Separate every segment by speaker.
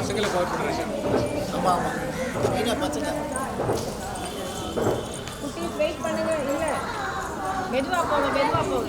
Speaker 1: பசங்களை கவர் பண்ணுறீங்க.
Speaker 2: ஆமாம் ஆமாம் மெயினாக பசங்க.
Speaker 3: குட்டீஸ் வெயிட் பண்ணுங்க. இல்லை மெதுவாக போங்க, மெதுவாக போங்க.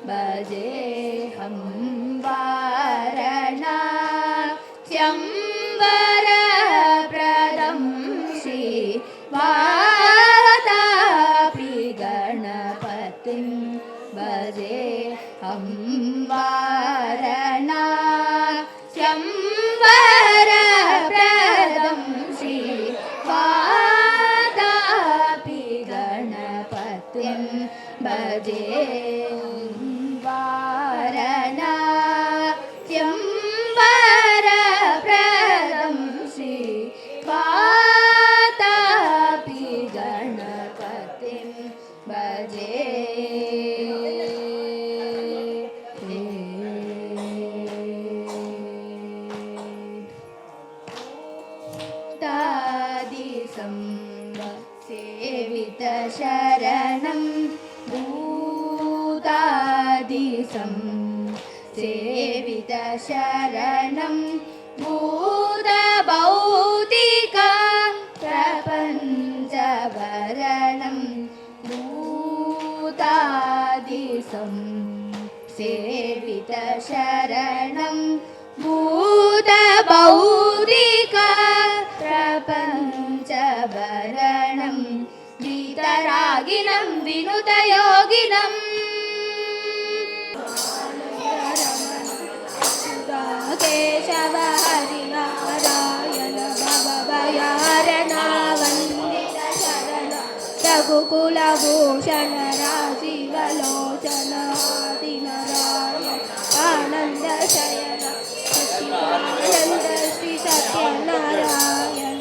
Speaker 4: भजेऽहं वारणास्यं वरप्रदं श्रीवातापि गणपतिं भजेऽहं वारणास्यं वरप्रदं श्रीवातापि गणपतिं भजे वारणास्यं वरप्रदं श्रीवातापि गणपतिं भजे सेवितशरणं भूतादिसं सेवितशरणं भूतभौतिका प्रपञ्चवरणं भूतादिसं सेवितशरणं भूतभौतिका प्रपञ्चवरणं गीतरागिनं विनुतयोगिनं केशव रघुकुलभूषण राजीवलोचन आदिनारायण आनंद शयन सच्चिदानंद श्री सत्यनारायण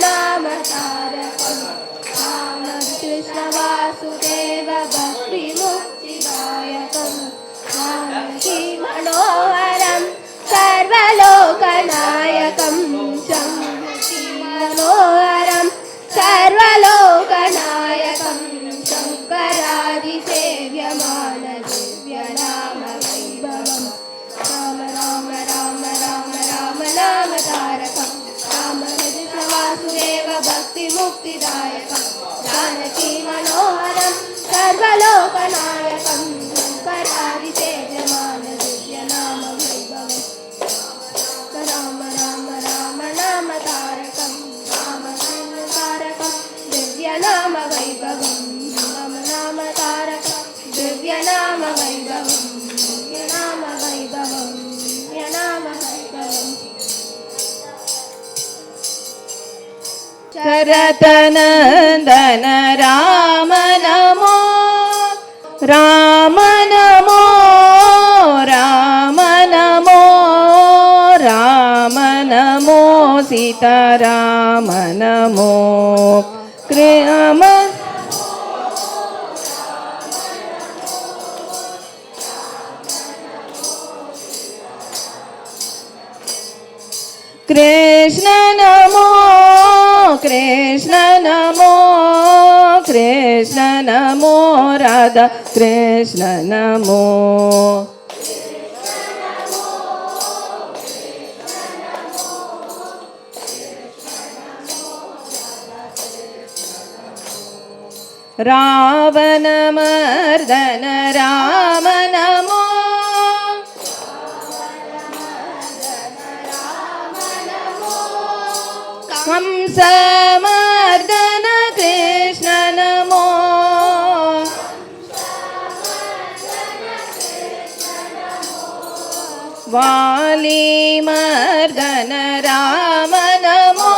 Speaker 4: नाम तारकं राम कृष्ण वासुदेव भक्ति मुक्तिदायकं जानकी मनोहरं सर्वलोकनायकं शंभुति मनोहरं सर्वलोकनायकं शङ्करादिसेव्यमान दिव्यनाम वैभवं राम राम राम राम राम नाम तारकं राम कृष्ण वासुदेव भक्ति मुक्तिदायकं जानकी मनोहरं सर्वलोकनायकं शङ्करादिसेव्यमान दिव्यनाम वैभवं राम राम राम नाम तारकं राम कृष्ण तारकं दिव्यनाम वैभवं राम नाम तारकं दिव्यनाम वैभवं दिव्यनाम वैभवं दिव्यनाम वैभवम्
Speaker 3: शरतनन्दन राम नमो राम नमो राम नमो राम नमो सीताराम नमो कृम कृष्ण नमो कृष्ण नमो कृष्ण नमो राधा कृष्ण नमो रावण मर्दन राम नमो कंस मर्दन कृष्ण नमो वाली मर्दन राम नमो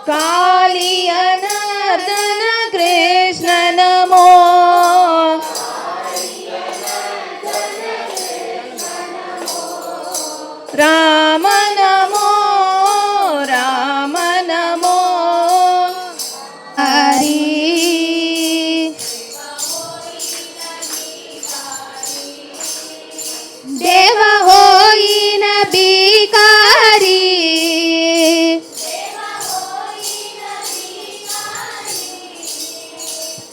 Speaker 3: काली नर्दन कृष्ण नमो राम नमो राम नमो हरि
Speaker 4: देव होई न भिकारी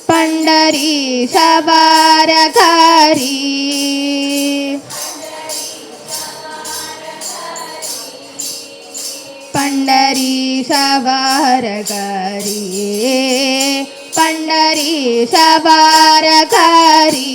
Speaker 4: पंढरी सवारकरी पंढरी सवारकरी पंढरी सवारकरी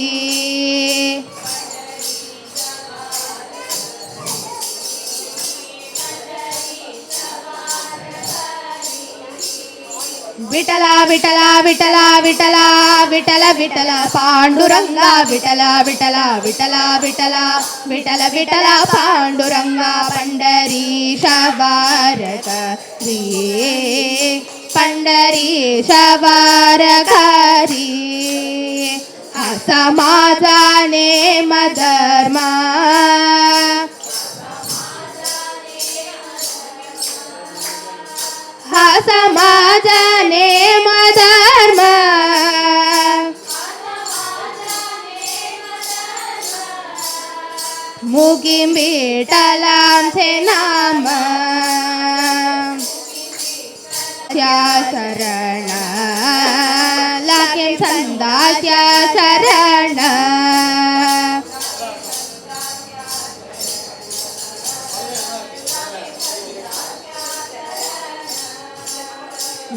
Speaker 4: विठला विठला विठला विठला विठल विठल पांडुरंगा विठला विठला विठला विठला विठल विठला पांडुरंगा पंढरी सवारकरी पंढरी सवारकरी असा माझा नेम धर्म हा समाजा नेम धर्म मुगी विठ्ठलांचे नाम त्या शरण लागे संदाच्या शरण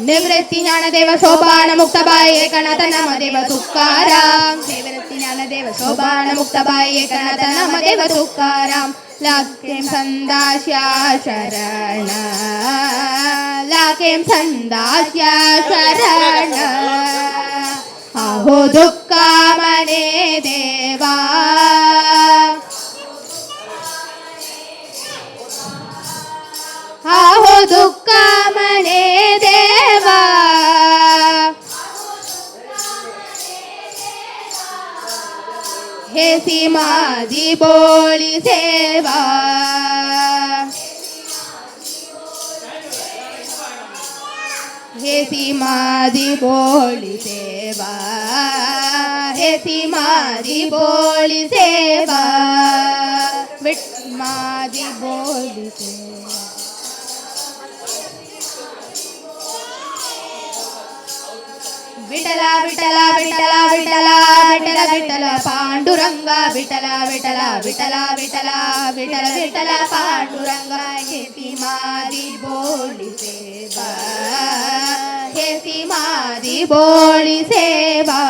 Speaker 4: निवृत्ती ज्ञानदेव सोपान मुक्तबाई एकनाथ नामदेव तुकाराम निवृत्ती ज्ञानदेव सोपान मुक्तबाई एकनाथ नामदेव तुकाराम लाखें संदास्या शरण लाखें संदास्या शरण अहो दुःख मने देवा अहो दुःख मने देवा हे सीमादी बोली सेवा हे सीमादी बोली सेवा हे सीमादी बोली सेवा विट्मादी बोली सेवा विठला विठला विठला विठला विठला विठला पांडुरंगा विठला विठला विठला विठला विठला विठला पांडुरंगा हे सीमादी बोली सेवा हे सीमादी बोली सेवा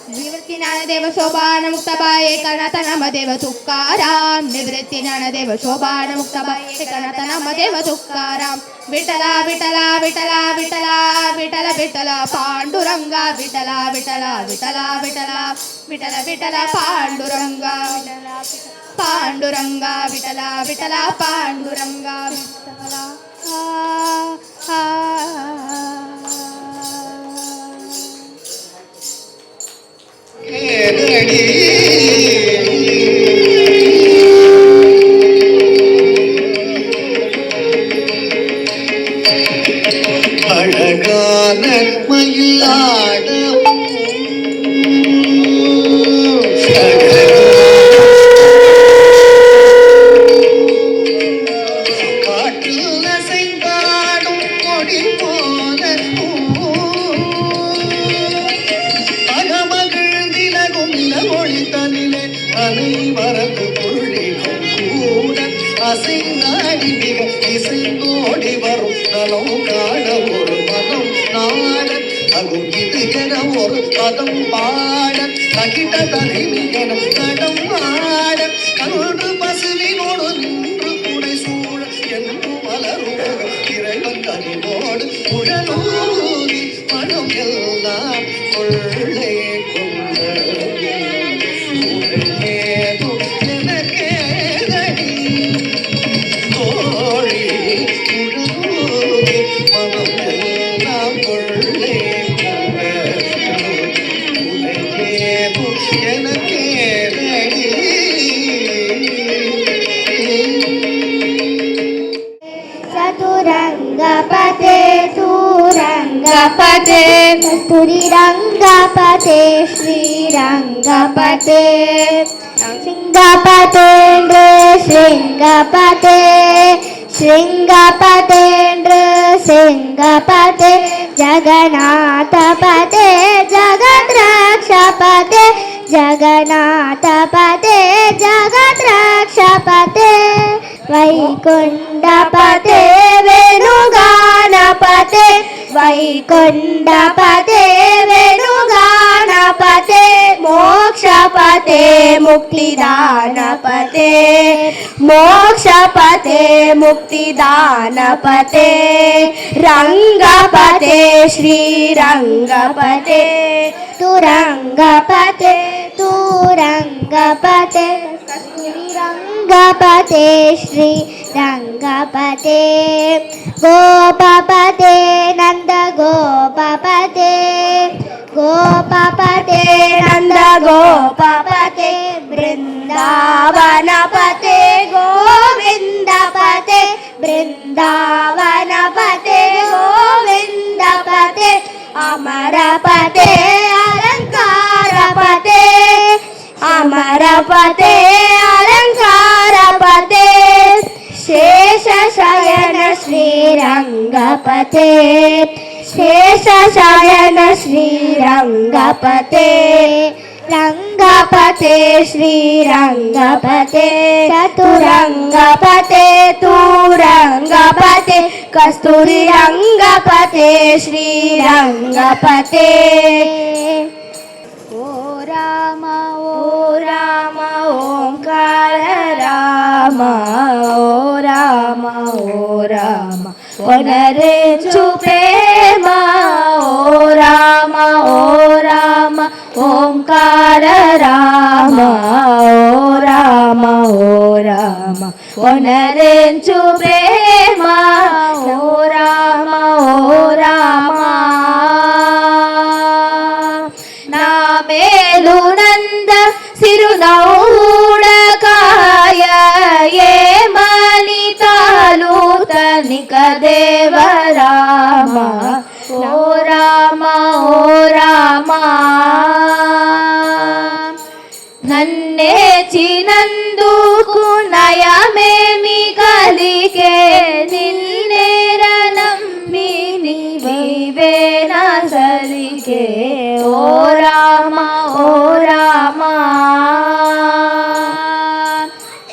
Speaker 4: निवृत्ती ज्ञानदेव शोभान मुक्ताबाई एकनाथ नामदेव तुकाराम निवृत्ती ज्ञानदेव शोभान मुक्ताबाई एकनाथ नामदेव तुकाराम विठला विठला विठला विठला विठला विठला पांडुरंगा विठला विठला विठला विठला विठला विठला पांडुरंगा पांडुरंगा विठला विठला पांडुरंगा विठला
Speaker 2: அழகான மயிலாட காட்டில் அசைந்தாடும் கொடி போல அகமகிழ்ந்திலகும் ஒளி தனிலே அனை மறந்து கொள்ளிடும் கூட அசைந்தாடி மிக இசைந்தோடி வரும் நலம் காண ஒரு மதம் நாட அகும் இது என ஒரு பதம் பாட தகிட்ட தலைவியன நடம் ஆட கன்று பசுவினோடு நின்று குடை சூழ என்று மலரும் இறைவன் கனிவோடு குழலூரி மனம் எல்லாம் கொள்ளை கொண்ட ஏதோ எனக்கேதடி தோழி குழலூரி மனம் எல்லாம் கொள்ளை கொண்ட ஏதோ எனக்கேதடி
Speaker 1: चतुरंगपते सुरंगपते कस्तूरीरंगपते श्रीरंगपते सिंगपतेन्द्र श्रृंगपते श्रृंगपतेन्द्र सिंगपते जगन्नाथपते जगद्रक्षपते जगन्नाथपते जगद्रक्षपते वैकुण्ठपते वेणुगानपते वैकुण्ठपते वेणुगानपते मोक्षपते मुक्तिदानपते मोक्षपते मुक्तिदानपते रंगपते श्रीरंगपते तुरंगपते तुरंगपते रंगपते श्री रंगपते गोपपते नंद गोपपते गोपपते नंद गोपपते वृंदावनपते गोविंदपते वृंदावनपते गोविंदपते अमरपते अलंकारपते अमरपते अलंकारपते शेषशयन श्रीरंगपते शेषशयन श्रीरंगपते रंगपते श्रीरंगपते चतुरंगपते तुरंगपते कस्तूरीरंगपते श्रीरंगपते ओ राम ओंकार राम ఓ రామ ఓ రామ వనరించు ప్రేమ ఓ రామ ఓంకార రామ ఓ రామ వనరించు ప్రేమ ఓ రామ నా మేలునంద సిరునౌడకాయ ఏ మలితాలు తనిక దేవరామ ఓ రామ నన్నేచినందుకు నయమేమి కలిగే నిన్నేరనమ్మి నీవేన సలిగే ఓ రామ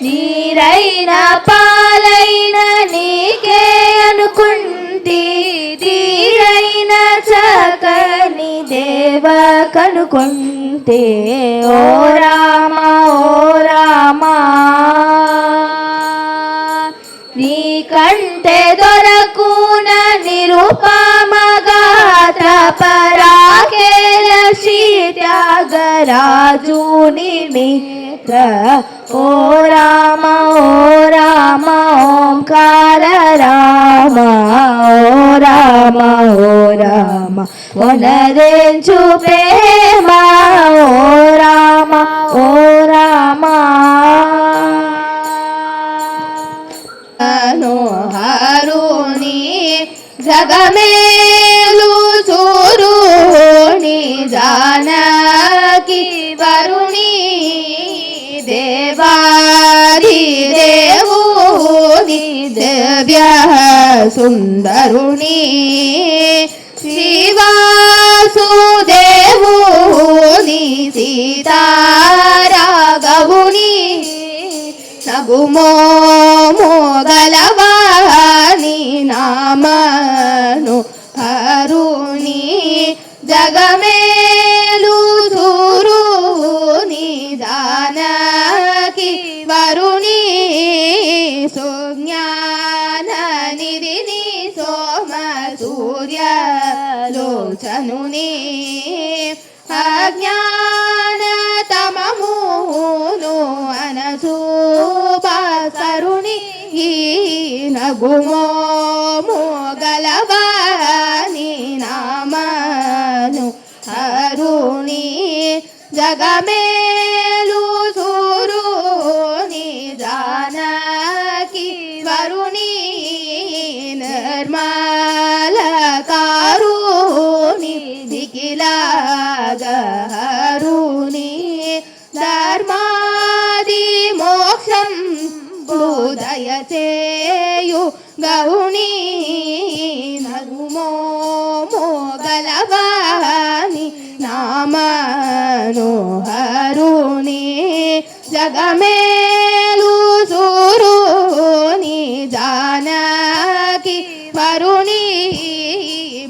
Speaker 1: నీరైన పాలైన నీకే అనుకుంటి తీరైన చకని దేవ కనుకుంటే ఓ రామ నీ కంటే దొరకున నిరుపమగాత పరాకేల శ్రీ త్యాగరాజు నిమిత్ర ఓ రామ ఓంకార రామ ఓ రామ వనరించు ప్రేమ ఓ రామ మనోహరుని జగమేలు సూరుని జానకి వరుణి దేవాది దేవుని దివ్య సుందరుని శ్రీవాసుదేవుని సీతారాఘవుని నగుమోగలవాని నామను హరుని జగమేలు సూరుని జానకి వరుణి సుజ్ఞాన నిధిని సోమ సూర్య లోచనుని అజ్ఞాన తమమును అనసూపసరుని నగుమోగలవాని నామను హరుని జగమేలు సూరుని జానకి వరుణి నిర్మల కారుని దిగిలాగహరుని ధర్మాది మోక్షం దయచేయు గౌని నగుమోగలవాని నామను హరుని జగమేలు సూరుని జానకి వరుణి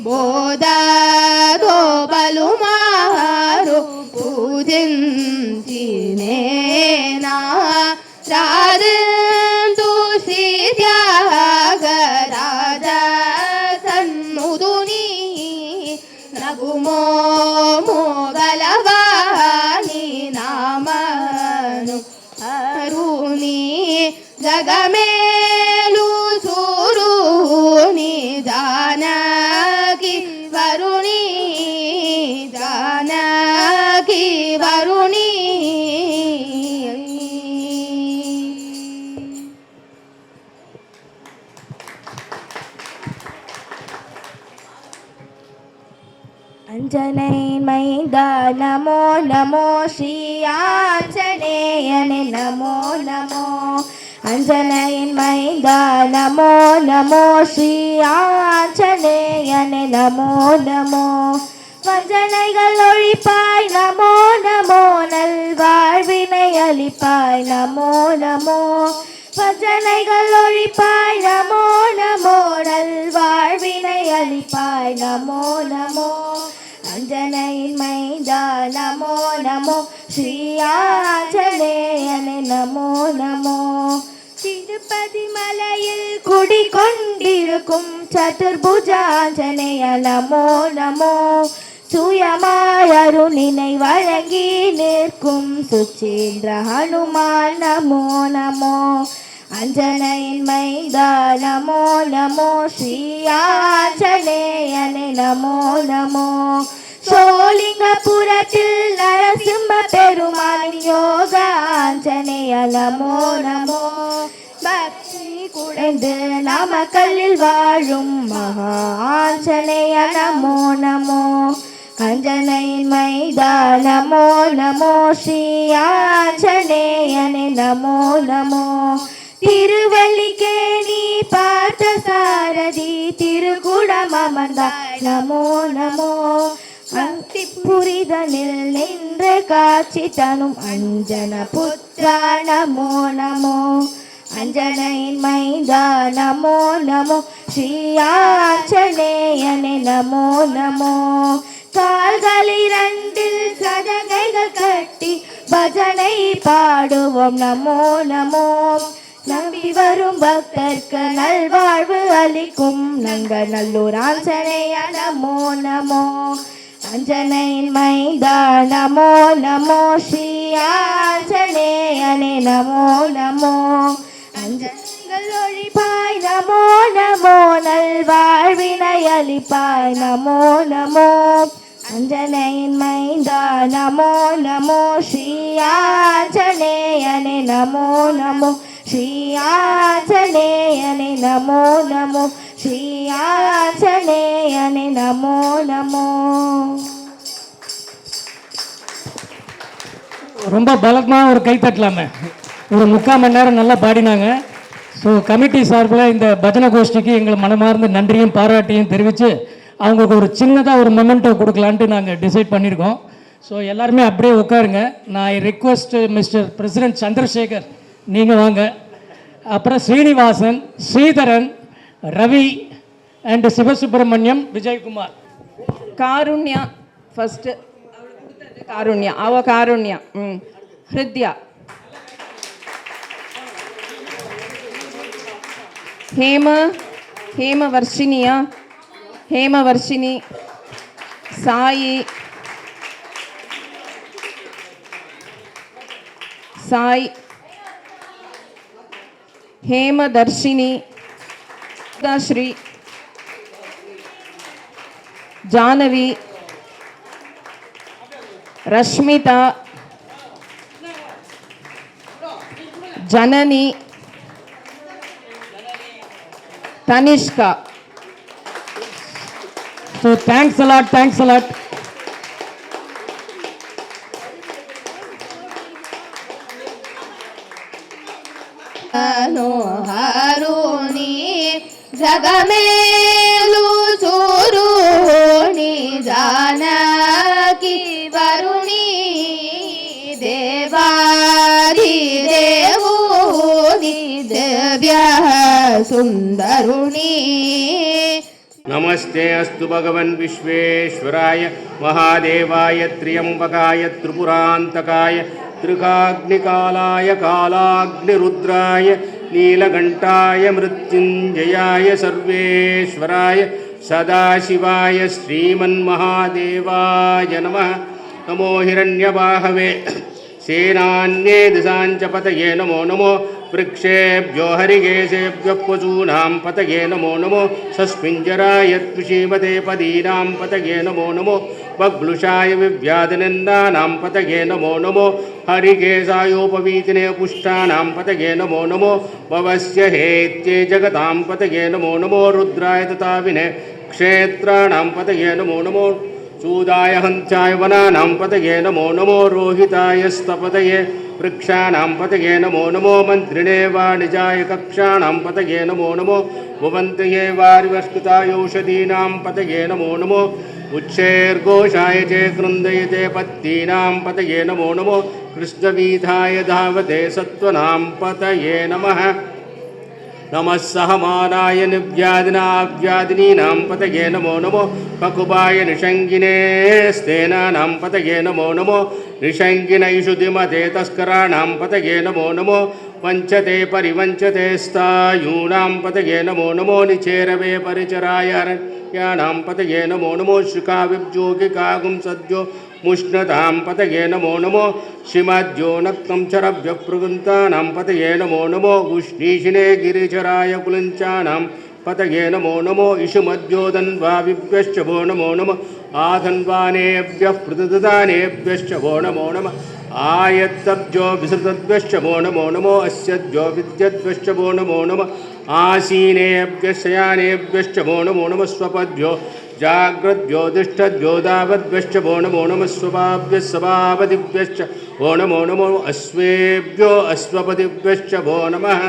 Speaker 1: బోధో బలు మారు పూజించినేనా రాధంతు శ్రీ త్యాగరాజ సన్ముదుని నగుమోగలవాని నామను హరుని జగమేలు సూరుని జానకి వరుణి అంజనేయమైంద నమో నమో శ్రీ ఆంజనేయని నమో అంజనేయమైంద నమో నమో శ్రీ ஆஞ்சநேயனே நமோ வஞ்சனைகள் ஒழிப்பாய் நமோ நல்வாழ்வினை அளிப்பாய் நமோ வஞ்சனைகள் ஒழிப்பாய் நமோ நல்வாழ்வினை அளிப்பாய் நமோ அஞ்சனையின் மைந்தா நமோ ஸ்ரீ ஆஞ்சநேயனே நமோ ஸ்ரீ திருப்பதி மலையில் குடிகொண்டிருக்கும் சதுர்புஜாஞ்சனேய நமோ நமோ. சுயமாய் அருணினை வழங்கி நிற்கும் சுச்சீந்திர ஹனுமான் நமோ நமோ. அஞ்சனையின் மைந்தா நமோ நமோ. ஸ்ரீ ஆஞ்சநேயனே நமோ நமோ. சோலிங்கபுரத்தில் நரசிம்ம பெருமானின் யோக ஆஞ்சநேய நமோ நமோ. பக்தி குடைந்து நாமக்கல்லில் வாழும் மகா ஆஞ்சநேய நமோ நமோ. அஞ்சனையின் மைந்தா நமோ நமோ. ஸ்ரீ ஆஞ்சநேயனே நமோ நமோ. திருவல்லிக்கேணி பார்த்த சாரதி திருக்குடம் அமர்ந்தாய் நமோ நமோ. அந்திப்புரிதனில் நின்று காட்சி தனும் அஞ்சன புத்திரா நமோ நமோ. அஞ்சனையின் மைந்தா நமோ நமோ. ஸ்ரீ ஆஞ்சநேயனே நமோ நமோ. கால்கள் இரண்டில் சதகைகள் கட்டி பஜனை பாடுவோம் நமோ நமோ. நம்பி வரும் பக்தர்க்கு நல்வாழ்வு அளிக்கும் நங்கநல்லூர் ஆஞ்சநேய நமோ நமோ. அஞ்சனையின் மைந்தா நமோ நமோ. ஸ்ரீ ஆஞ்சநேயனே நமோ நமோ. அஞ்சங்கள் ஒழிப்பாய் நமோ நமோ. நல்வாழ்வினை அளிப்பாய் நமோ நமோ. அஞ்சனையின் மைந்தா நமோ நமோ. ஸ்ரீ ஆஞ்சநேயனே நமோ நமோ. ஸ்ரீ ஆஞ்சநேயனே நமோ நமோ. ஸ்ரீ ஆஞ்சநேயனே நமோ நமோ.
Speaker 5: ரொம்ப பலமாக ஒரு கை தட்டலாமே. ஒரு 3/4 மணி நேரம் நல்லா பாடினாங்க. ஸோ கமிட்டி சார்பில் இந்த பஜனை கோஷ்டிக்கு எங்களை மனமார்ந்த நன்றியும் பாராட்டியும் தெரிவித்து அவங்களுக்கு ஒரு சின்னதாக ஒரு மொமெண்ட்டோ கொடுக்கலான்ட்டு நாங்கள் டிசைட் பண்ணியிருக்கோம். ஸோ எல்லாருமே அப்படியே உட்காருங்க. நான் ரிக்வெஸ்ட் மிஸ்டர் பிரசிடென்ட் சந்திரசேகர் நீங்கள் வாங்க. அப்புறம் ஸ்ரீனிவாசன், ஸ்ரீதரன், ரவி அண்ட் சிவசுப்பிரமணியம், விஜயகுமார்.
Speaker 6: காருண்யா ஃபஸ்ட்டு. காருண்யா அவ காருண்யா. ஹிருத்யா. ஹேமவர்ஷினியா. Hemavarshini. Sai. Hemadharshini. Sri. Janavi. Rashmitha. Janani. Tanishka.
Speaker 5: So thanks a lot, thanks a lot.
Speaker 4: मनोहारुणी जगमेलु सुरुणी जानकी वरुणी देवादिदेवोनि दिव्यः सुन्दरुणी.
Speaker 7: नमस्ते अस्तु भगवन् विश्वेश्वराय महादेवाय त्र्यम्बकाय त्रिपुरान्तकाय त्रिकाग्निकालाय कालाग्निरुद्राय नीलकण्ठाय मृत्युञ्जयाय सर्वेश्वराय सदाशिवाय श्रीमन्महादेवाय नमः. नमो हिरण्यबाहवे सेनान्ये दिशाञ्च पतये नमो नमो. वृक्षेभ्यो हरिकेशेभ्यो पशूनां पतये नमो नमो. सस्मिञ्जराय त्विषीमते पदीनां पतये नमो नमो. बग्लुषाय विव्याधिनिन्दानां पतये नमो नमो. हरिकेशायोपवीतिने पुष्टानां पतये नमो नमो. भवस्य हेत्ये जगतां पतये नमो नमो. रुद्राय तथाविने क्षेत्राणां पतये नमो नमो. चूदाय हंसाय वनानां पतये नमो नमो. रोहिताय स्तपतये वृक्षाणां पतये नमो नमो. मन्त्रिणे वाणिजाय कक्षाणां पतये नमो नमो. भुवन्तये वारिवस्कृतायौषधीनां पतये नमो नमो. उच्छेर्घोषाय च कृन्दयते पत्तीनां पतये नमो नमो. कृष्णवीथाय धावते सत्त्वनां पतये नमः. नमः सहमानाय निव्याधिनाव्याधिनीनां पतये नमो नमो. ककुबाय निषङ्गिने स्तेनानां पतये नमो नमो. निषङ्गिनैषुधिमते तस्कराणां पतये नमो नमो. वञ्चते परिवञ्चते स्थायूनां पतये नमो नमो निचेरवे परिचराय अरण्याणां पतये नमो नमो श्रिकाविब्जोगिकागुं सद्यो मुष्णतां पतये नमो नमो श्रीमद्यो नक्तं चरभ्यप्रवृन्तानां पतये नमो नमो उष्णीषिणे गिरिचराय कुलञ्चानां पतये नमो नमो इषुमद्योदन्वाविभ्यश्च वो नमो नमः आधन्वानेभ्यः पृथुदानेभ्यश्च वो नमो नमः आयत्तभ्यो विसृतभ्यश्च वो नमो नमो अस्यद्यो विद्यद्भ्यश्च वो नमो नमः आसीनेभ्यः शयानेभ्यश्च वो नमो नमः स्वपद्भ्यो जाग्रद्भ्यो दिष्टद्भ्यो दावद्भ्यश्च वो नमो नमः स्वभाभ्यः सभापतिभ्यश्च वो नमो नमो अश्वेभ्यो अश्वपतिभ्यश्च वो नमः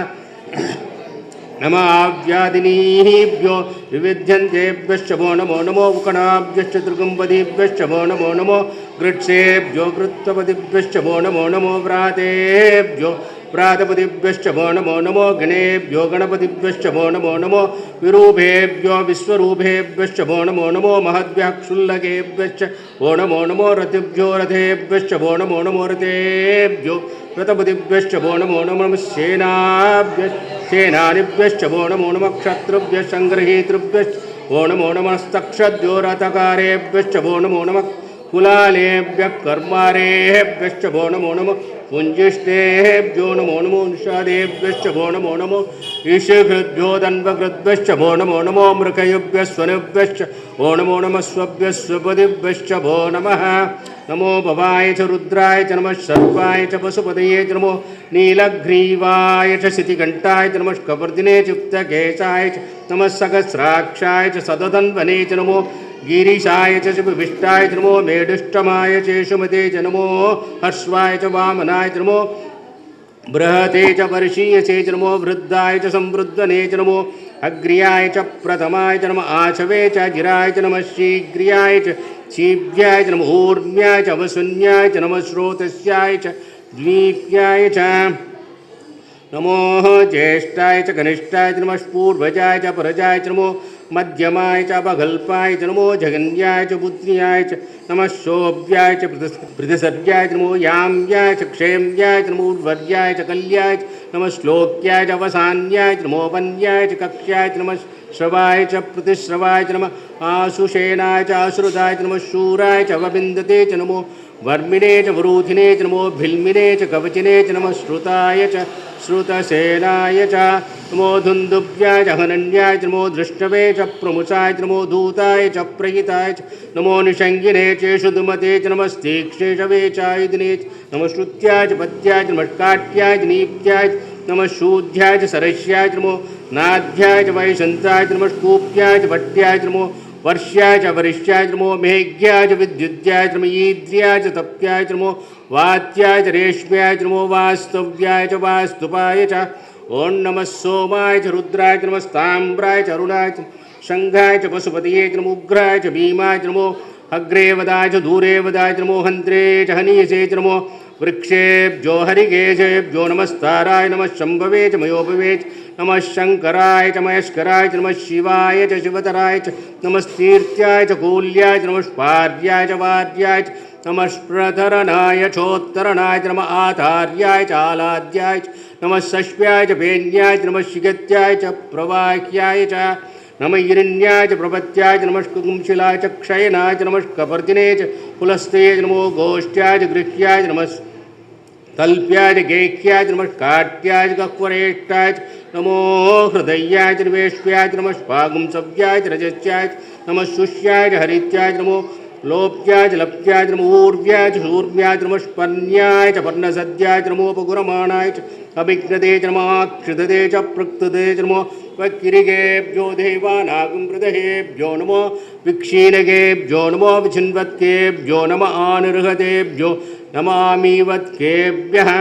Speaker 7: नमाव्यादिनीभ्यो विविध्यन्तेभ्यश्च वो नमो नमो उकणाभ्यश्च त्रिगुम्पदीभ्यश्च वो नमो नमो गृत्सेभ्यो गृत्तपदिभ्यश्च वो नमो नमो व्रातेभ्यो व्रातपदिभ्यश्च वो नमो नमो गणेभ्यो गणपतिभ्यश्च वो नमो नमो विरूपेभ्यो विश्वरूपेभ्यश्च वो नमो नमो महद्व्याक्षुल्लकेभ्यश्च वो नमो नमो रथिभ्यो रथेभ्यश्च वो नमो नमो रथेभ्यो रथपतिभ्यश्च वो नमो नमः सेनानिभ्यश्च वो नमो नमः क्षत्रुभ्यश्च सङ्गृहीतृभ्यश्च वो नमो नमस्तक्षद्यो रथकारेभ्यश्च वो नमो नमः कुलालेभ्यः कर्मारेभ्यश्च वो नमो नमः पुञ्जिष्टेभ्यो नमो नमो निषादेभ्यश्च वो नमो नमो ईशभृद्भ्यो दन्वकृद्भ्यश्च वो नमो नमो मृगयुभ्यः स्वनुभ्यश्च वो नमो नमः स्वभ्यः स्वपदिभ्यश्च वो नमः नमो भवाय च रुद्राय च नमः सर्वाय च पशुपतये च नमो नीलग्रीवाय च शितिकण्ठाय च नमः कपर्दिने च युक्तकेशाय च नमः सहस्राक्षाय च सदधन्वने च नमो गिरीशाय च विभिष्टाय च नमो मेढुष्टमाय च यशुमते च नमो हर्ष्वाय च वामनाय च नमो बृहते च वर्षीयसे च नमो वृद्धाय च संवृद्धने च नमो अग्र्याय च प्रथमाय च नमः आचवे च जिराय च नमः शीघ्र्याय च शीभ्याय च नमः ऊर्म्याय च वशून्याय च नमः श्रोतस्याय च द्वीप्याय च नमो ज्येष्ठाय च कनिष्ठाय च नमः पूर्वजाय च परजाय च नमो मध्यमाय च अपगल्पाय च नमो जगन्याय च पुत्र्याय च नमः शोभ्याय च पृथसर्याय च नमो याम्याय च क्षेम्याय च नमो उर्वर्याय च कल्याय च नमः श्लोक्याय च अवसान्याय च नमो वन्याय च कक्ष्याय च नमः श्रवाय च प्रतिश्रवाय च नमः आशुषेणाय च आश्रुताय च नमः शूराय च अवविन्दते च नमो वर्मिणे च वरूथिने च नमो भिल्मिने च कवचिने च नमः श्रुताय च श्रुतसेनाय च नमो धुन्दुभ्याय च हनन्याय च नमो दृष्टवे च प्रमुचाय च नमो धूताय च प्रहिताय च नमो निषङ्गिने च शुद्धमते च नमस्तीक्ष्णे च वेचायुधिने च नमः श्रुत्याय च पत्याय च नमस्काट्याय च नीप्याय च नमः शूद्ध्याय च सरस्याय च नमो नाध्याय च वैशन्ताय च नमः कूप्याय च भट्ट्याय च नमो वर्ष्याय च वरिष्याय च नमो मेघ्याय च विद्युद्याय च नमः ईद्र्याय च तप्याय च नमो वात्याय च रेश्म्याय च नमो वास्तव्याय च वास्तुपाय च ओं नमः सोमाय च रुद्राय च नमः ताम्राय च अरुणाय च शङ्घाय च पशुपतये च नमो उग्राय च भीमाय च नमो अग्रे वदाय च दूरे वदाय च नमो हन्त्रे च हनीयसे च नमो वृक्षेभ्यो हरिकेशेभ्यो नमस्ताराय नमः शम्भवे च मयोभवे च नमः शङ्कराय च महेश्वराय च नमः शिवाय च शिवतराय च नमस्तीर्थ्याय च कूल्याय च नमः स्पार्याय च वार्याय च नमः प्रधरणाय चोत्तरणाय च नमः आधार्याय च आलाद्याय च नमः सश्व्याय च पेन्याय च नमः शिगत्याय च प्रवाह्याय च नमः हिरण्याय च प्रपत्याय च नमः कुंशिलाय च क्षयनाय च नमः कपर्दिने च पुलस्ते च नमो गोष्ठ्याय च गृह्याय च नमः तल्प्याय च गेह्याय च नमः काट्याय च गह्वरेष्ठाय च नमो हृदयाय च निवेश्याय च नमः पागुंसव्याय च रजस्याय च नमः शुष्याय च हरित्याय च नमो लोप्याय च लप्याय च नमो ऊर्व्याय च शूर्व्याय च नमः पर्ण्याय च पर्णसद्याय च नमोपगुरमाणाय च अभिघ्नते च नमः क्षुधते च प्रक्तते च नमो वक्किरिकेभ्यो देवानागुंप्रदहेभ्यो नमो विक्षीणकेभ्यो नमो विचिन्वत्केभ्यो नमः आनिर्हतेभ्यो नमामीवत्केभ्यः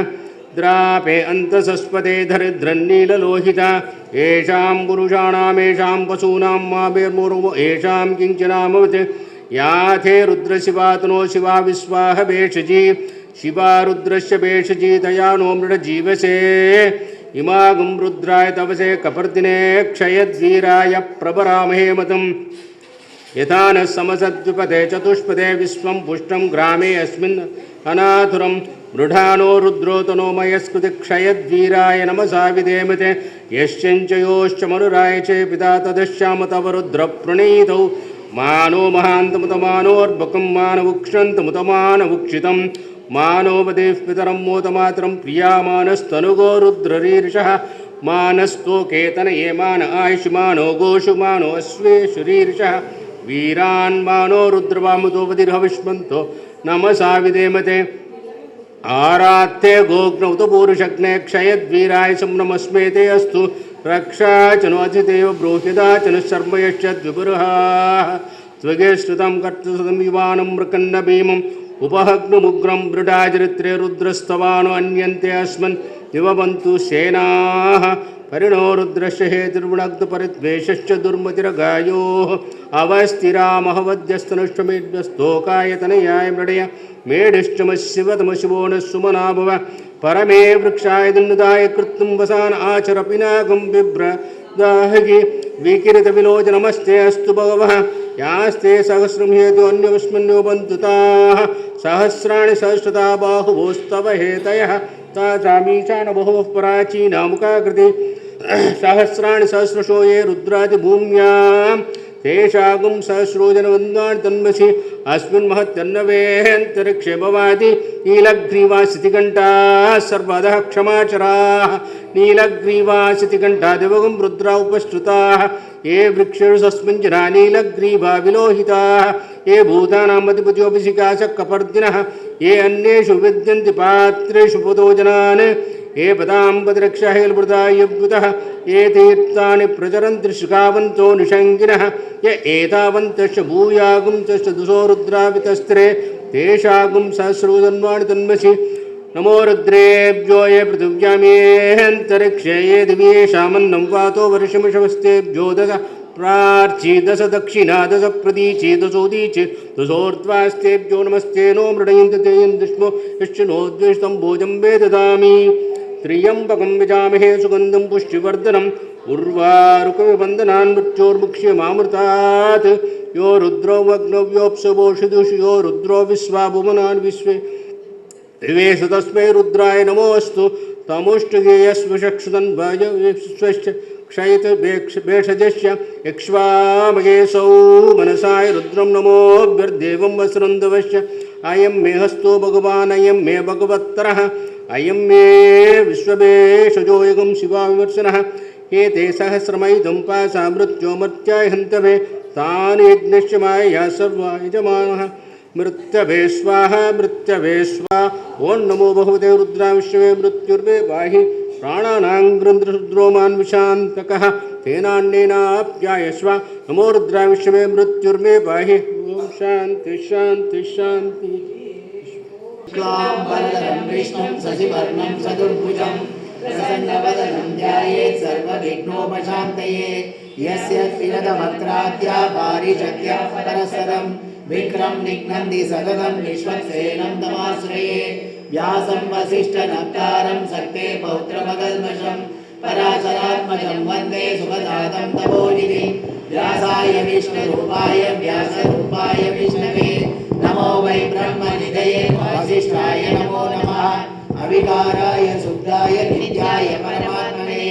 Speaker 7: द्रापे अन्तसस्पते धरिद्रन्नीललोहिता येषां पुरुषाणामेषां पशूनां माभिर्मुरुमो येषां किञ्चनामवत् याथे रुद्रशिवातनो शिवा विश्वाह भेषजी शिवा रुद्रस्य भेषजी तया नो मृडजीवसे इमागुं रुद्राय तवसे कपर्दिने क्षयद्वीराय प्रभरामहे मतम् यथा न समसद्विपदे चतुष्पदे विश्वं पुष्टं ग्रामे अस्मिन् अनाथुरं मृढानो रुद्रो तनो मयस्कृति क्षयद्वीराय नमसा विधेमते यश्चञ्चयोश्च मनुराय च पिता तदश्याम तव रुद्रप्रणीतौ मानो महान्तमुतमानोर्बकं मानवुक्षन्तमुतमानवुक्षितं मानोपदेः पितरं मोदमातरं प्रियामानस्तनुगो रुद्ररीर्षः मानस्तो केतन ये मान आयुष्मानो गोषु मानो अश्वेशुरीर्षः वीरान् मानो रुद्रवामुतोपतिर्हविष्मन्तो नमसा विधेमते आरात्ते गोग्नौतपूरुषग्ने क्षयद्वीराय नमस्मेते अस्तु रक्षा च नो अतिदेव ब्रूह्यदा च न शर्म यश्चद्विपुरः त्वगे श्रुतं कर्तुसदं युवानं मृकन्न भीमम् उपहग्नुमुग्रं मृडाचरित्रे रुद्रस्तवानो अन्यन्ते अस्मन् दिवबन्तु सेनाः परिणो रुद्रस्य हेतुर्वुणग्धपरिद्वेषश्च दुर्मतिरगायोः अवस्थिरामहवद्यस्तनुष्टमेभ्यस्तोकायतनयाय मृडय मेढिष्टमशिवतमशिवो न सुमना भव परमे वृक्षाय दन्नुदाय कृत्तुं वसान आचर पिनाकं बिभ्रदाहि विकिरितविलोचनमस्ते अस्तु भगवः यास्ते सहस्रं हेतु अन्यवस्मन्यो बन्तु ताः सहस्राणि सहस्रता बाहुवोस्तव हेतयः ताचामीचान बहुवः प्राचीनामुखाकृति सहस्राणि सहस्रशो ये रुद्रादिभूम्यां तेषागुं सहस्रोजनवन्दानि तन्मसि अस्मिन् महत्यन्नवेऽन्तरिक्षे भवाति नीलग्रीवासितिघण्टाः सर्वदः क्षमाचराः नीलग्रीवासितिघण्टा दिवगं रुद्रा उपश्रुताः ये वृक्षेषस्मिन् जना नीलग्रीवा विलोहिताः ये भूतानाम् अधिपत्योऽभिषिकाशकपर्दिनः ये अन्येषु विद्यन्ति पात्रेषु पुतो जनान् ये पदाम्बद्रक्षहेल्मृदायुतः ये तीर्थानि प्रचरन्ति शुकावन्तो निषङ्गिनः य एतावन्तश्च भूयागुंश्च दुषो रुद्रावितस्त्रे तेषागुं सहस्रोजन्वाणि तन्मसि नमो रुद्रेभ्यो ये पृथिव्यां येऽन्तरिक्षे ये दिव्येषामन्नं वातो वर्षमिषवस्तेभ्यो दश प्रार्ची दश दक्षिणा दश प्रतीची दशोदीची दशोर्ध्वास्तेभ्यो नमस्ते नो मृडयन्ति ते यन्दुष्मो यश्च नोद्वेष्टं भोजं वे ददामि त्र्यम्बकं यजामहे सुगन्धं पुष्टिवर्धनम् उर्वारुकविबन्धनान् मृत्योर्मुक्ष्यमामृतात् यो रुद्रो वग्नव्योऽप्सवोषिदुषु यो रुद्रो विश्वाभुवनान् विश्वे दिवेश तस्मै रुद्राय नमोऽस्तु तमुष्टगेयस्वचक्षुतन्वयश्च क्षयित भेषजस्य यक्ष्वामगेशौ मनसाय रुद्रं नमोऽभ्यर्देवं वस्रन्दवस्य अयं मे हस्तो भगवान् अयं मे भगवत्तरः अयं मे विश्वभेषजोयगं शिवाविमर्शनः एते सहस्रमैदं पासा मृत्योमर्त्याय हन्तवे तानि यज्ञश्च माया सर्वा यजमानः मृत्यवे स्वाहा ॐ नमो भगवते रुद्राय विश्वे मृत्युर्मे पाहि प्राणानां ग्रन्थरुद्रोमान् विशान्तकः तेनान्येनाप्यायस्व नमो रुद्राय विश्वे मृत्युर्मे पाहि ॐ शान्ति शान्ति शान्ति
Speaker 8: शुक्लाम्बरधरं विष्णुं शशिवर्णं चतुर्भुजं प्रसन्नवदनं ध्यायेत् सर्वविघ्नोपशान्तये यस्य त्रिरदमत्राद्या पारिषद्या परसदं विक्रम निघ्नन्ति सततं विश्वक्सेनं तमाश्रये व्यासं वसिष्ठनप्तारं सक्ते पौत्रमकल्मषं पराशरात्मजं वन्दे सुखदातं तपोनिधिं व्यासाय विष्णुरूपाय व्यासरूपाय विष्णवे नमो वै ब्रह्मनिधये वसिष्ठाय नमो नमः अविकाराय शुद्धाय नित्याय परमात्मने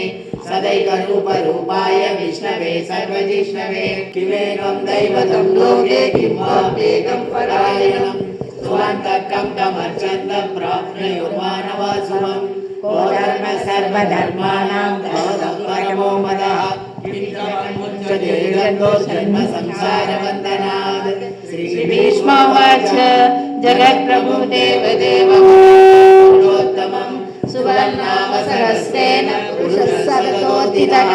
Speaker 8: सदैकरूपरूपाय विष्णवे सर्वजिष्णवे किमेकं दैवतं लोके किं वाप्येकं परायणं स्वान्तकं तमर्चन्तं प्राप्नुयुर्मानवासुमं को धर्म सर्वधर्माणां परमो मदः किं जन्म संसारबन्धनात् श्रीभीष्मवाच जगत्प्रभु देवदेव पुरुषोत्तमं सुवर्णावसरस्तेन पुरुषस्सरतोदितः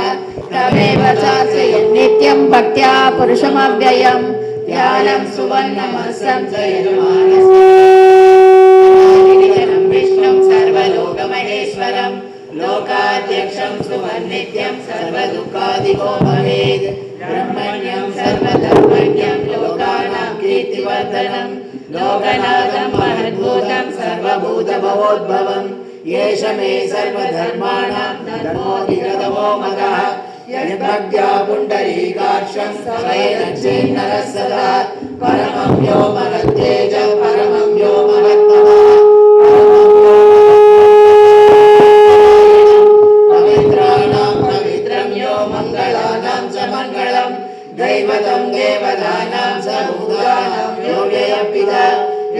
Speaker 8: तमेव चार्चयन् नित्यं भक्त्या पुरुषमव्ययं ध्यानं सुवर्णमस्तं च यजमानस्य विष्णुं सर्वलोकमहेश्वरं लोकाध्यक्षं सुवर्नित्यं सर्वदुःखादिको भवेत् ब्रह्मण्यं सर्वधर्मण्यं लोकानां कीर्तिवर्धनं लोकनाथं महद्भूतं सर्वभूतभवोद्भवम् येष मे सर्वधर्माणां धर्मोऽधिगतमो मदः यद्भक्त्या पुण्डरीकाक्षं स्तवेन चेन्नरः सदा परमं यो महत्तेज परमं यो महत्तमः परमं दैवतं देवतानां स भूतानां यो व्ययपिता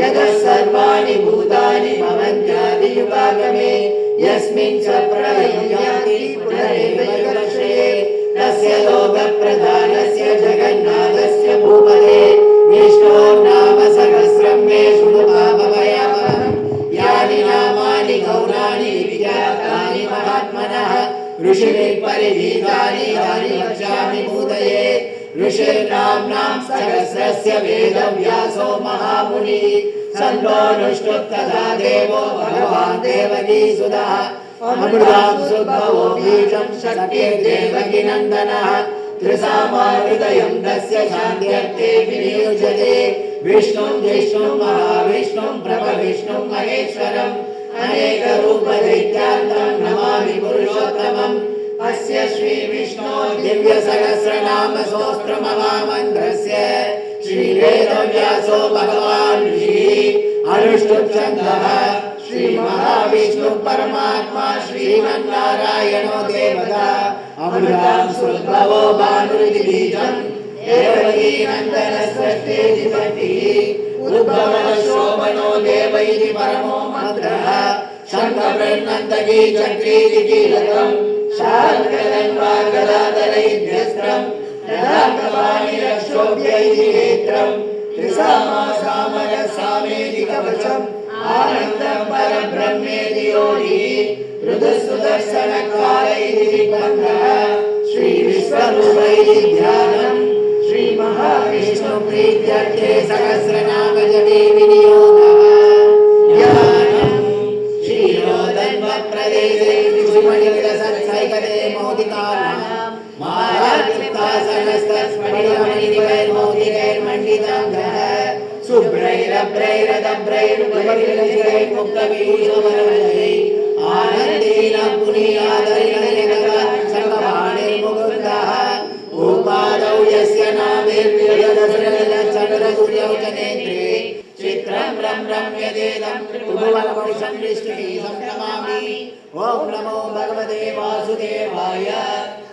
Speaker 8: यतः सर्वाणि भूतानि भवन्त्यादियुगागमे यस्मिन् च प्रलयं याति पुनरेव युगक्षये तस्य लोकप्रधानस्य जगन्नाथस्य भूपते विष्णोर्नाम सहस्रं मे शृणु पापभयापहम् यानि नामानि गौणानि विख्यातानि महात्मनः ऋषिभिः परिगीतानि तानि वक्ष्यामि भूतये ऋषिर्नाम्नां सहस्रस्य वेदव्यासो महामुनिः सन्दोऽनुष्टुप् तथा देवो भगवान् देवकीसुतः अमृतां सुद्भवो बीजं शक्तिर्देवकी नन्दनः त्रिसामाहृदयं तस्य शान्त्यर्थे विनियुज्यते विष्णुं जिष्णुं महाविष्णुं प्रभविष्णुं महेश्वरम् अनेकरूपदैत्यान्तं नमामि पुरुषोत्तमम् अस्य श्रीविष्णो दिव्यसहस्रनामस्तोत्रमहामन्त्रस्य श्रीवेदव्यासो भगवान् ऋषिः अनुष्टुप् छन्दः श्रीमहाविष्णुः परमात्मा श्रीमन्नारायणो देवता अमृतां सुद्भवो भानुरिति बीजं देवकी नन्दनस्रष्टेति भक्तिः उद्भवः शोभनो देव इति परमो मन्त्रः शङ्खबृहन्नन्दकी चक्रीति कीलकम् शार्ङ्गधन्वा गदाधरैर्ध्यस्त्रम् रक्षोभ्य इति नेत्रम् त्रिसामा सामरः सामेति कवचम् आनन्दं परब्रह्मेति योनिः ऋतुसुदर्शनकाल इति दिग्बन्धः श्रीविश्वरूप इति ध्यानम् श्रीमहाविष्णुप्रीत्यर्थे सहस्रनामजपे विनियोगः ध्यानम् क्षीरोदन्वप्रदेशे ऋषिमणिविलसत्सैकते मोदिकानां मालाकृतासनस्तस्फटिकमणिनिवैर्मौलिकैर्मण्डिताङ्गः शुभ्रैरभ्रैरदभ्रैर्मुखविभूषणवरदैः आनन्देन पुनीयादरिणयगता सर्वभाणैर्मुकुन्दः उपादौ यस्य नामेर्व्ययदशरचन्द्रसूर्यौ च नेत्रे चित्रं रम्यतेदं त्रिभुवनपुरुषं विष्णुं नमामि ॐ नमो भगवते वासुदेवाय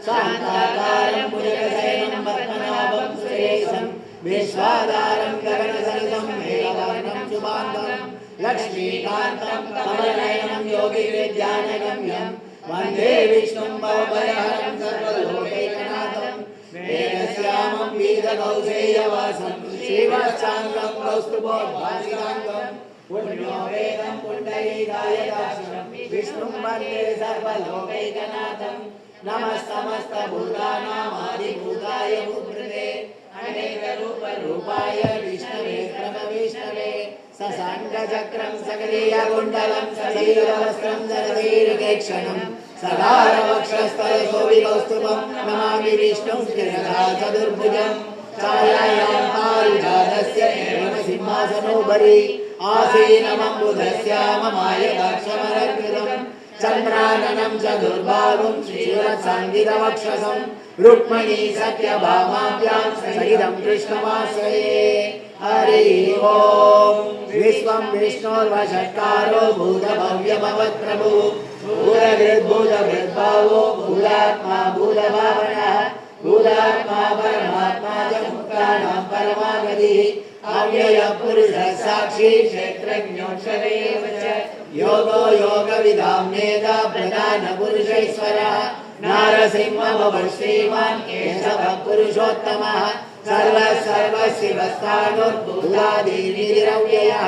Speaker 8: शान्ताकारं भुजगशयनं पद्मनाभं सुरेशं विश्वाधारं गगनसरितं मेघवर्णं शुभाङ्गं लक्ष्मीकान्तं कमलनयनं योगिविद्यानगम्यं वन्दे विष्णुं भवभयहरं सर्वलोकैकनाथं वेदश्यामं वीरकौशेयवासं श्रीवत्साङ्गं कौस्तुभोद्भासिताङ्गं पुण्यो वेदं पुण्डरीकायदाक्षं विष्णुं वन्दे सर्वलोकैकनाथं नमस्तमस्तभूतानामादिभूताय भूभृते अनेकरूपरूपाय विष्णवे प्रभविष्णवे ससाङ्गचक्रं सकलीयकुण्डलं सलीलवस्त्रं जलधीर्घेक्षणं सदारवक्षस्थलशोभिकौस्तुभं नमामि विष्णुं स्थिरधा चतुर्भुजं छायायां पारिजातस्य सिंहासनोपरि आसीनमम्बुधस्याममायदाक्षमलङ्कृतं चन्द्राननं चतुर्बाहुं श्रीवत्साङ्गितवक्षसं रुक्मिणी सत्यभामाभ्यां सहितं कृष्णमाश्रये हरिः ॐ विश्वं विष्णोर्वषट्कारो भूतभव्यभवत्प्रभुः भूतभृद्भूतभृद्भावो भूतात्मा भूतभावनः भूतात्मा परमात्मा च मुक्तानां परमागतिः अव्ययः पुरुषः साक्षी क्षेत्रज्ञोऽक्षर एव च योगो योगविदां नेता प्रधानपुरुषेश्वरः नारसिंहभव श्रीमान् केशवः पुरुषोत्तमः सर्वशिवस्थाणुर्भूतादिनिरव्ययः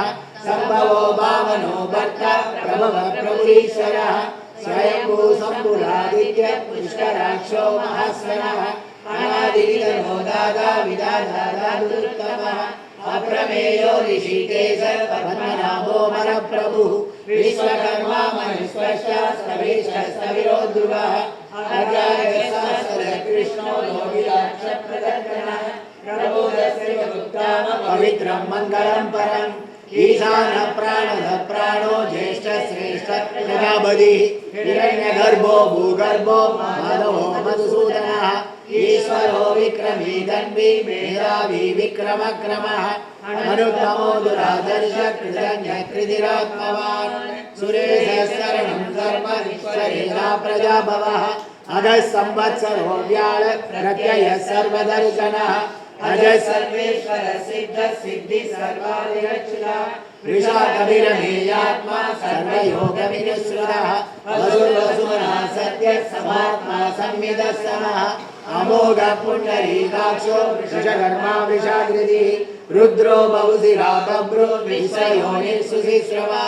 Speaker 8: सम्भवो भावनो भर्ता प्रभवः प्रभुरीश्वरः स्वयंभू शम्भुरादित्य पुष्कराक्षो महास्वनः अनादिनो दादा विदाधा दुरुत्तमः अप्रमेयो ऋषिकेश पद्मनाभो परप्रभुः विश्वकर्मा मनुष्यश्च स्तविरो ध्रुवः कृष्णो लोहिताक्षप्रदर्शनः पवित्रं मङ्गलं परम् ईशानः प्राणः प्राणो ज्येष्ठश्रेष्ठ प्रजापतिः हिरण्यगर्भो भूगर्भो माधवो मधुसूदनः ईश्वरो विक्रमी धन्वी मेधावी विक्रमक्रमः अनुत्तमो दुरादर्श कृतज्ञकृतिरात्मवान् सुरेशः शरणं कर्म विश्वरेधा प्रजाभवः अगः संवत्सरो व्याळ प्रत्यय सर्वदर्शनः अजः सर्वेश्वर सिद्ध सिद्धि सर्वादिरक्षिता वृषाकविरमेयात्मा सर्वयोगविनुसृतः वसुर्वसुमनः सत्य समात्मा संविदः समः अमोघ पुण्डरीकाक्षो वृषकर्मा वृषाकृतिः रुद्रो बहुशिरा बभ्रो विश्वयोनिर्सुशिश्रवा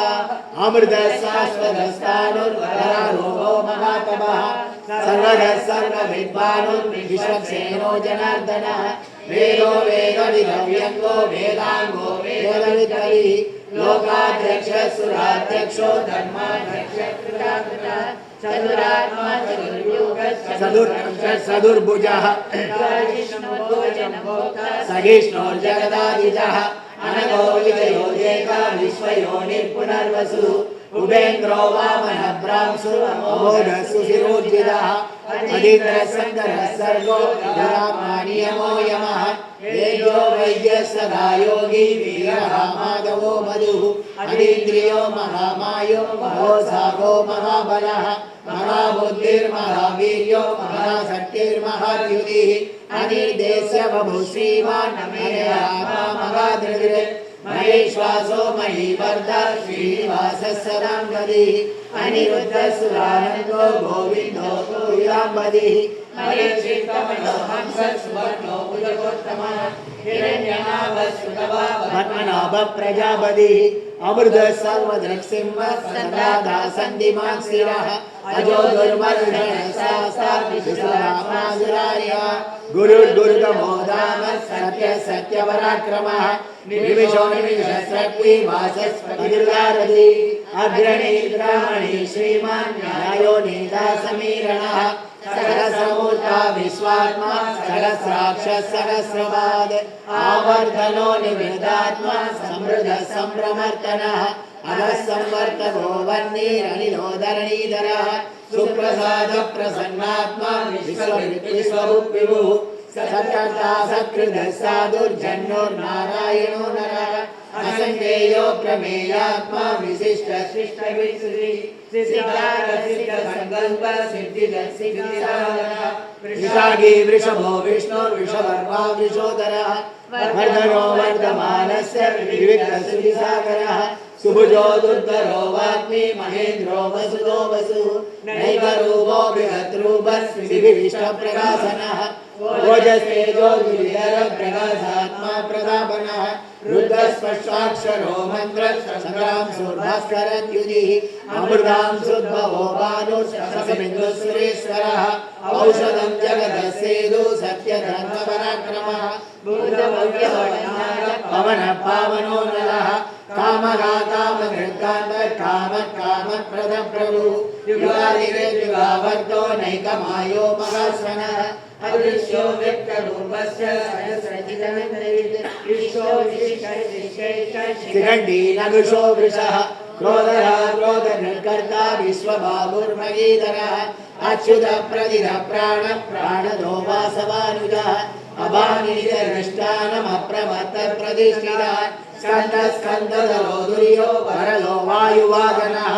Speaker 8: अमृत शाश्वतस्थाणुर्वरारोहो महातपः सर्वगः सर्वविद्वानुर्विश्वक्सेनो जनार्दनः वेदो वेदविदव्यङ्गो वेदाङ्गो वेदविद्वैः लोकाध्यक्षः सुराध्यक्षो धर्माध्यक्षः चतुरात्मा चतुर्भुजः सहिष्णुर्जगदादिजः अनघो विजयो जेका विश्वयोनिर्पुनर्वसुः उपेन्द्रो वामनः भ्रांशु अमोघः सुशिरोज्जितः अधीन्द्रः शङ्करः सर्गो धरात्मा नियमो यमः वेद्यो वैद्यः सदा योगी वीरः माधवो मधुः अतीन्द्रियो महामायो महोत्साहो महाबलः महाबुद्धिर्महावीर्यो महाशक्तिर्महाद्युतिः अनिर्देश्य बभुः श्रीमान् महाधृतिः महेश्वासो महीवर्धः श्रीनिवासः सदाङ्गदिः अनिरुद्धः सुरानन्दो गोविन्दो गोविदाम्बदिः पद्मनाभः प्रजापतिः अमृतः सर्वदृक्सिंहः सदाधा सन्धिमान् शिरः अजो दुर्मर्दनः शास्त्रार्पितरामासुरार्यः गुरुर्गुरुतमो धामः सत्यः सत्यपराक्रमः निर्विशो निर्विशस्रक्वी वाचस्पतिर्गारधिः अग्रणी ब्राह्मणी श्रीमान् न्यायो नेता समीरणः सहस्रमूर्ता विश्वात्मा सहस्राक्षः सहस्रपाद आवर्धनो निवृतात्मा समृद्धः सम्भ्रमर्तनः अधः संवर्तको वह्निरनिलोधरणीधरः सुप्रसादः प्रसन्नात्मा विश्वविभुः सत्कर्ता सत्कृतः साधुर्जन्योर्नारायणो नरः असंज्ञेयो प्रमेयात्मा विशिष्ट शिष्ट विशाखी वृषभो विष्णुर्वृषभर्मा वृषोदरः वर्धनो वर्धमानस्य विविक्तसुविसागरः सुभुजो दुर्धरो वाग्मी महेन्द्रो वसुदो वसुः नैकरूपो बृहद्रूपः विविष्टप्रकाशनः ओजस्तेजो दुर्धर प्रकाशात्मा प्रतापनः रुद्रस्पर्शाक्षरो मन्त्रः संग्रामसूर्भास्करद्युतिः अमृतांशुद्भवो भानुर्शसबिन्दुसुरेश्वरः औषधं जगदस्येदु सत्यधर्मपराक्रमः पवनः पावनो नरः कामः कामधृतान्तः कामः कामप्रदप्रभुः युगादिर्युगावर्तो नैकमायो महाश्वनः अदृश्यो व्यक्तरूपस्य शिखण्डी नगुषो वृषः क्रोधः क्रोधनिर्कर्ता विश्वबाहुर्महीधरः अच्युतः प्रदितः प्राणः प्राणदो वासवानुजः अभानिधृष्टानमप्रमत्तः प्रतिष्ठितः स्कन्दः स्कन्दधरो दुर्यो वरलो वायुवाहनः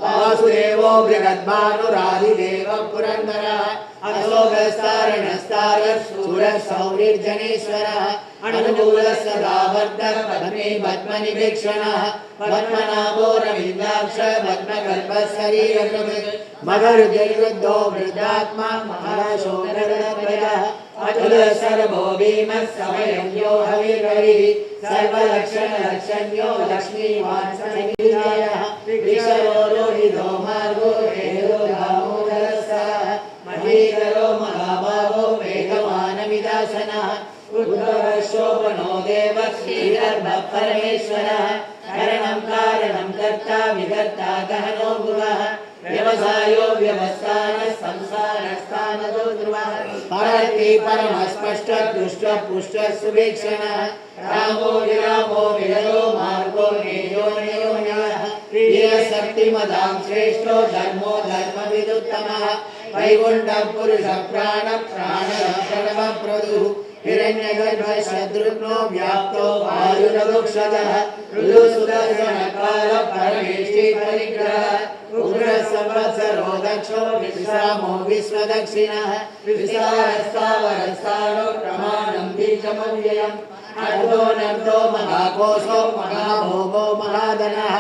Speaker 8: वासुदेवो बृहद्भानुरादिदेवः पुरन्दरः अशोकस्तारणस्तारः शूरः सौरिर्जनेश्वरः अनुकूलः सदा वर्धः पद्मे पद्मनिभीक्षणः पद्मनाभो रवीन्द्राक्षः पद्मगर्भः शरीरकृत् मगर्भिर्वृद्धो वृद्धात्मा महाशोकरः अतुलः सर्वो भीमः समयज्ञो हविर्हरिः सर्वलक्षणलक्षण्यो लक्ष्मीवान् सविजयः विषयो रोहितो मार्गो हेरो दामोदरः महीधरो महाभागो वेगवानविदासनः उद्भवः शोभनो देवः श्रीगर्भः परमेश्वरः करणं कारणं कर्ता विकर्ता गहनो गुणः व्यवसायो व्यवस्थानः संसारस्थानदो ध्रुवः परति परमस्पष्ट दुष्ट पुष्ट सुवीक्षणः रामो विरामो विजयो मार्गो नेयो नयोन्यः वीरशक्तिमदां श्रेष्ठो धर्मो धर्मविदुत्तमः वैकुण्ठः पुरुषः प्राणः प्राणः प्रणवः प्रभुः हिरण्यगर्भशत्रुघ्नो व्याप्तो वायुरदुक्षजः ऋतुसुदर्शनकाल परमेष्टि परिग्रह उग्र संवत्सरो दक्षो विश्रामो विश्वदक्षिणः विस्तारस्तावरस्तारो प्रमाणं बीजमव्ययम् अर्धो नर्धो महाकोशो महाभोगो महाधनः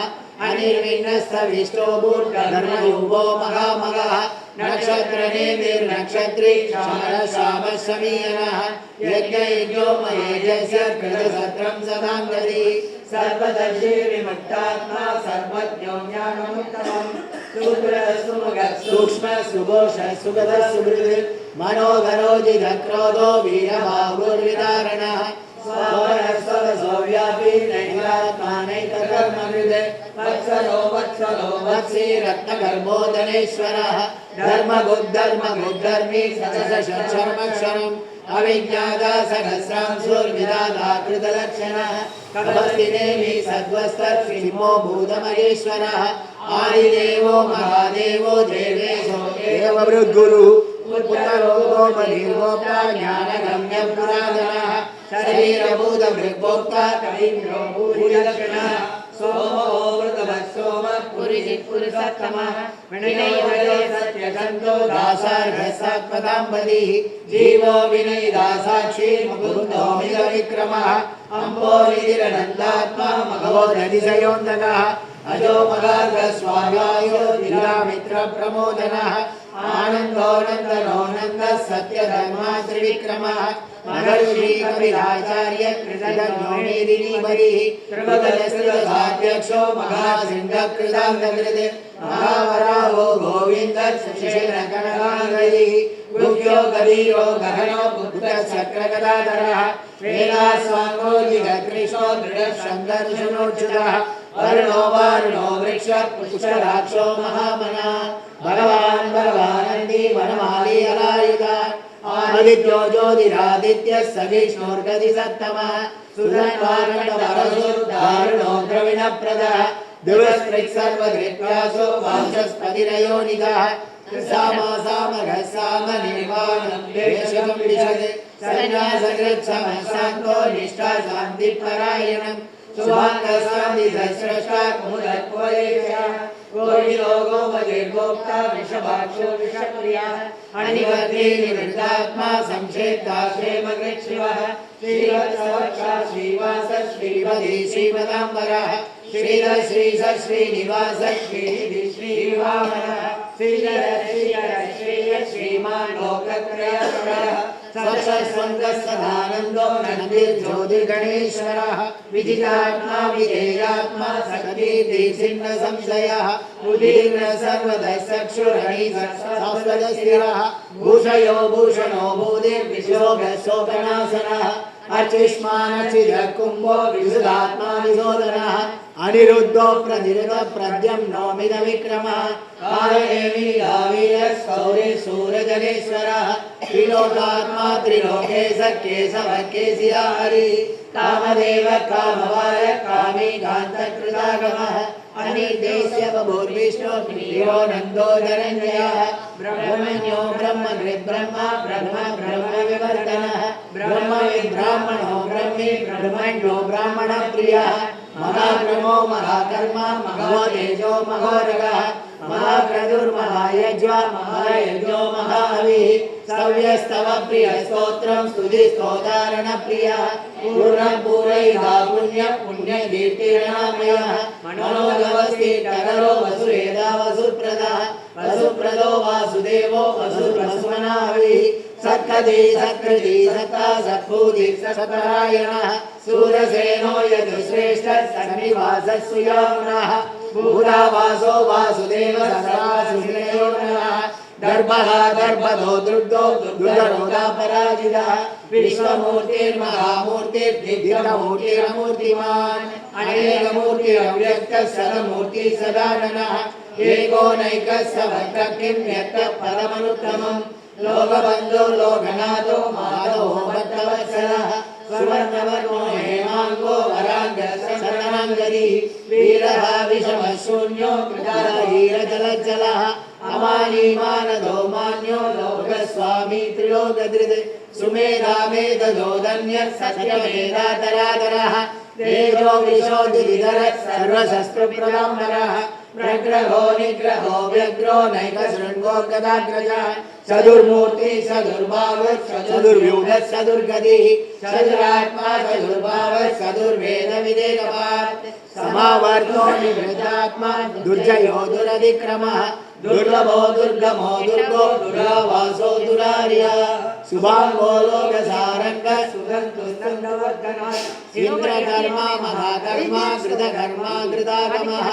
Speaker 8: अनिर्विघ्नस्तविष्टो भूर्धर्मयुगो महामगः नक्षत्रनेमिर्नक्षत्री श्यामश्रमीयनः यज्ञयज्ञो महेजस्य कृतसत्रं सदाङ्गति सर्वदर्शी विमुक्तात्मा सर्वज्ञो ज्ञानमुत्तमम् सूक्ष्म सुघोष सुगत सुहृत् मनोहरो जिघक्रोधो वीरबाहुर्विदारणः स्वरस्वरसोव्यापी नैवात्मानैककर्मकृत् वत्सलो वत्सलो वत्सी रत्नगर्भोदनेश्वरः धर्मगुद्धर्मी सततशर्मक्षरम् अविज्ञाता सहस्रांशुर्विदाता कृतलक्षणः कपस्तिनेमि सद्वस्तर्षिमो भूतमहेश्वरः आदिदेवो महादेवो देवेशो देववृद्गुरुः उत्तरो गोपनिर्गोप्ता ज्ञानगम्य पुरातनः शरीरभूतभृग्भोक्ता कवीन्द्रो भूरिलक्षणः सोमो वृतवत्सोमः पुरिसत्तमः विनयो सत्यसन्तो दासार्घसत्पदाम्बलिः जीवो विनयदासाक्षी मुकुन्दो मिलविक्रमः अम्बोनिधिरनन्दात्मा मघवोदधिशयोन्दकः अजो मगार्गस्वाध्यायो जिलामित्रप्रमोदनः आनन्दोनन्दनोनन्दः सत्यधर्मा त्रिविक्रमः महर्षि कपिलाचार्य कृतज्ञोमेदिनीपतिः त्रिभुवनस्थितसाध्यक्षो महासिंहकृतान्तकृत् महावराहो गोविन्दः सुषेणकनकाङ्गैः गुह्यो गभीरो गहनो बुद्धश्चक्रगदाधरः श्वेतास्वाङ्गो जिगत्रिशो दृढशङ्कर्षणोच्युतः वर्णो वारुणो वृक्ष पुष्कराक्षो महामना भगवान् भगवानन्दी वनमाली अलायुधा आदित्यो ज्योतिरादित्यः सविष्णुर्गति सत्तमः सुधन्वारणवरसुर्दारुणो द्रविणप्रदः दिवस्पृक् सर्वदृक्व्यासो वाचस्पतिरयोनिधः साम निर्वाणं देशकं विशद सन्न्यासकृत्समशान्तो निष्ठा शान्तिपरायणम् सुभाङ्गशान्तिसस्रष्टा कुमुदत्वलेशः कोटिलोको मतिर्गोप्ता विषभाक्षो विषप्रियः अनिबद्धेर्निवृत्तात्मा संक्षेप्ता क्षेमकृच्छिवः श्रीवत्सवक्षा श्रीवास श्रीपदी श्रीपदाम्बरः श्रीधर श्रीश श्रीनिवास श्रीनिधि श्रीवामनः श्रीधर श्रीहर श्रेय श्रीमान् लोकत्रयकरः सदानन्दो नन्दिर्ज्योतिर्गणेश्वरः विजितात्मा विधेयात्मा सकलीर्ति छिन्न संशयः उदीर्ण सर्वदः चक्षुरनिसंस्थिरः भूषयो भूषणो भूतिर्विशोभशोकनाशनः अर्चिष्मानचिदः कुम्भो विशुदात्मा विशोधनः अनिरुद्धो प्रनिरुद्ध प्रद्युम्नो मिदविक्रमः कालनेमिलावीरः सौरे सूरजनेश्वरः त्रिलोकात्मा त्रिलोकेश केशव केशिया हरिः कामदेव कामवार कामी कान्तकृतागमः अनिर्देश्य बभूर्विष्णु प्रियो नन्दो धनञ्जयः ब्रह्मण्यो ब्रह्मकृद्ब्रह्मा ब्रह्म ब्रह्मविवर्धनः ब्रह्मविद्ब्राह्मणो ब्रह्मी ब्रह्मण्यो ब्राह्मणप्रियः महाक्रमो महाकर्मा मघो तेजो मघोरगः महाक्रतुर्महायज्वा महायज्ञो महाहविः सव्यस्तव प्रिय स्तोत्रं स्तुति स्तोतारण प्रियः पूर्ण पूरयिता पुण्य पुण्य कीर्तिर्नामयः मनोजवस्तिकरो वसुरेदा वसुप्रदः वसुप्रदो वासुदेवो वसुरस्वनाभिः सत्कति सत्कृति सत्ता सत्भूति सत्परायणः सूरसेनो यदुश्रेष्ठः सन्निवासः सुयामुनः भूतावासो वासुदेव सदासुशिलयोनः दर्भः दर्भदो दृग्धो दुर्धरोधा पराजितः विश्वमूर्तिर्महामूर्तिर्दिव्यमूर्तिरमूर्तिमान् अनेकमूर्तिरव्यक्तः सदमूर्तिः सदाननः एको नैकस्य वक्रकिं व्यक्तः पदमनुत्तमम् लोकबन्धो लोकनाथो माधवो भक्तवत्सलः सुवर्णवर्णो हेमाङ्गो वराङ्गसरणाङ्गरी वीरः विषमशून्यो कृताधीरजलज्जलः अमानीमानदो मान्यो लोकस्वामी त्रिलोकधृत् सुमेधामेधदोदन्य सत्यमेधातरातरः तेजो विशोधिधर सर्वशस्त्रप्रदाम्बरः प्रग्रहो निग्रहो व्यग्रो नैकशृङ्गो गदाग्रजः चतुर्मूर्ति चतुर्भाव चतुर्व्यूढ चतुर्गतिः चतुरात्मा चतुर्भाव चतुर्वेद विदेकवान् समावर्तो निवृतात्मा दुर्जयो दुरधिक्रमः दुर्लभो दुर्गमो दुर्गो दुरावासो दुरार्या शुभांगो लोकसारंग सुगंधुस्तंगवर्धना इंद्रकर्मा महाकर्मा कृतकर्मा कृतागमः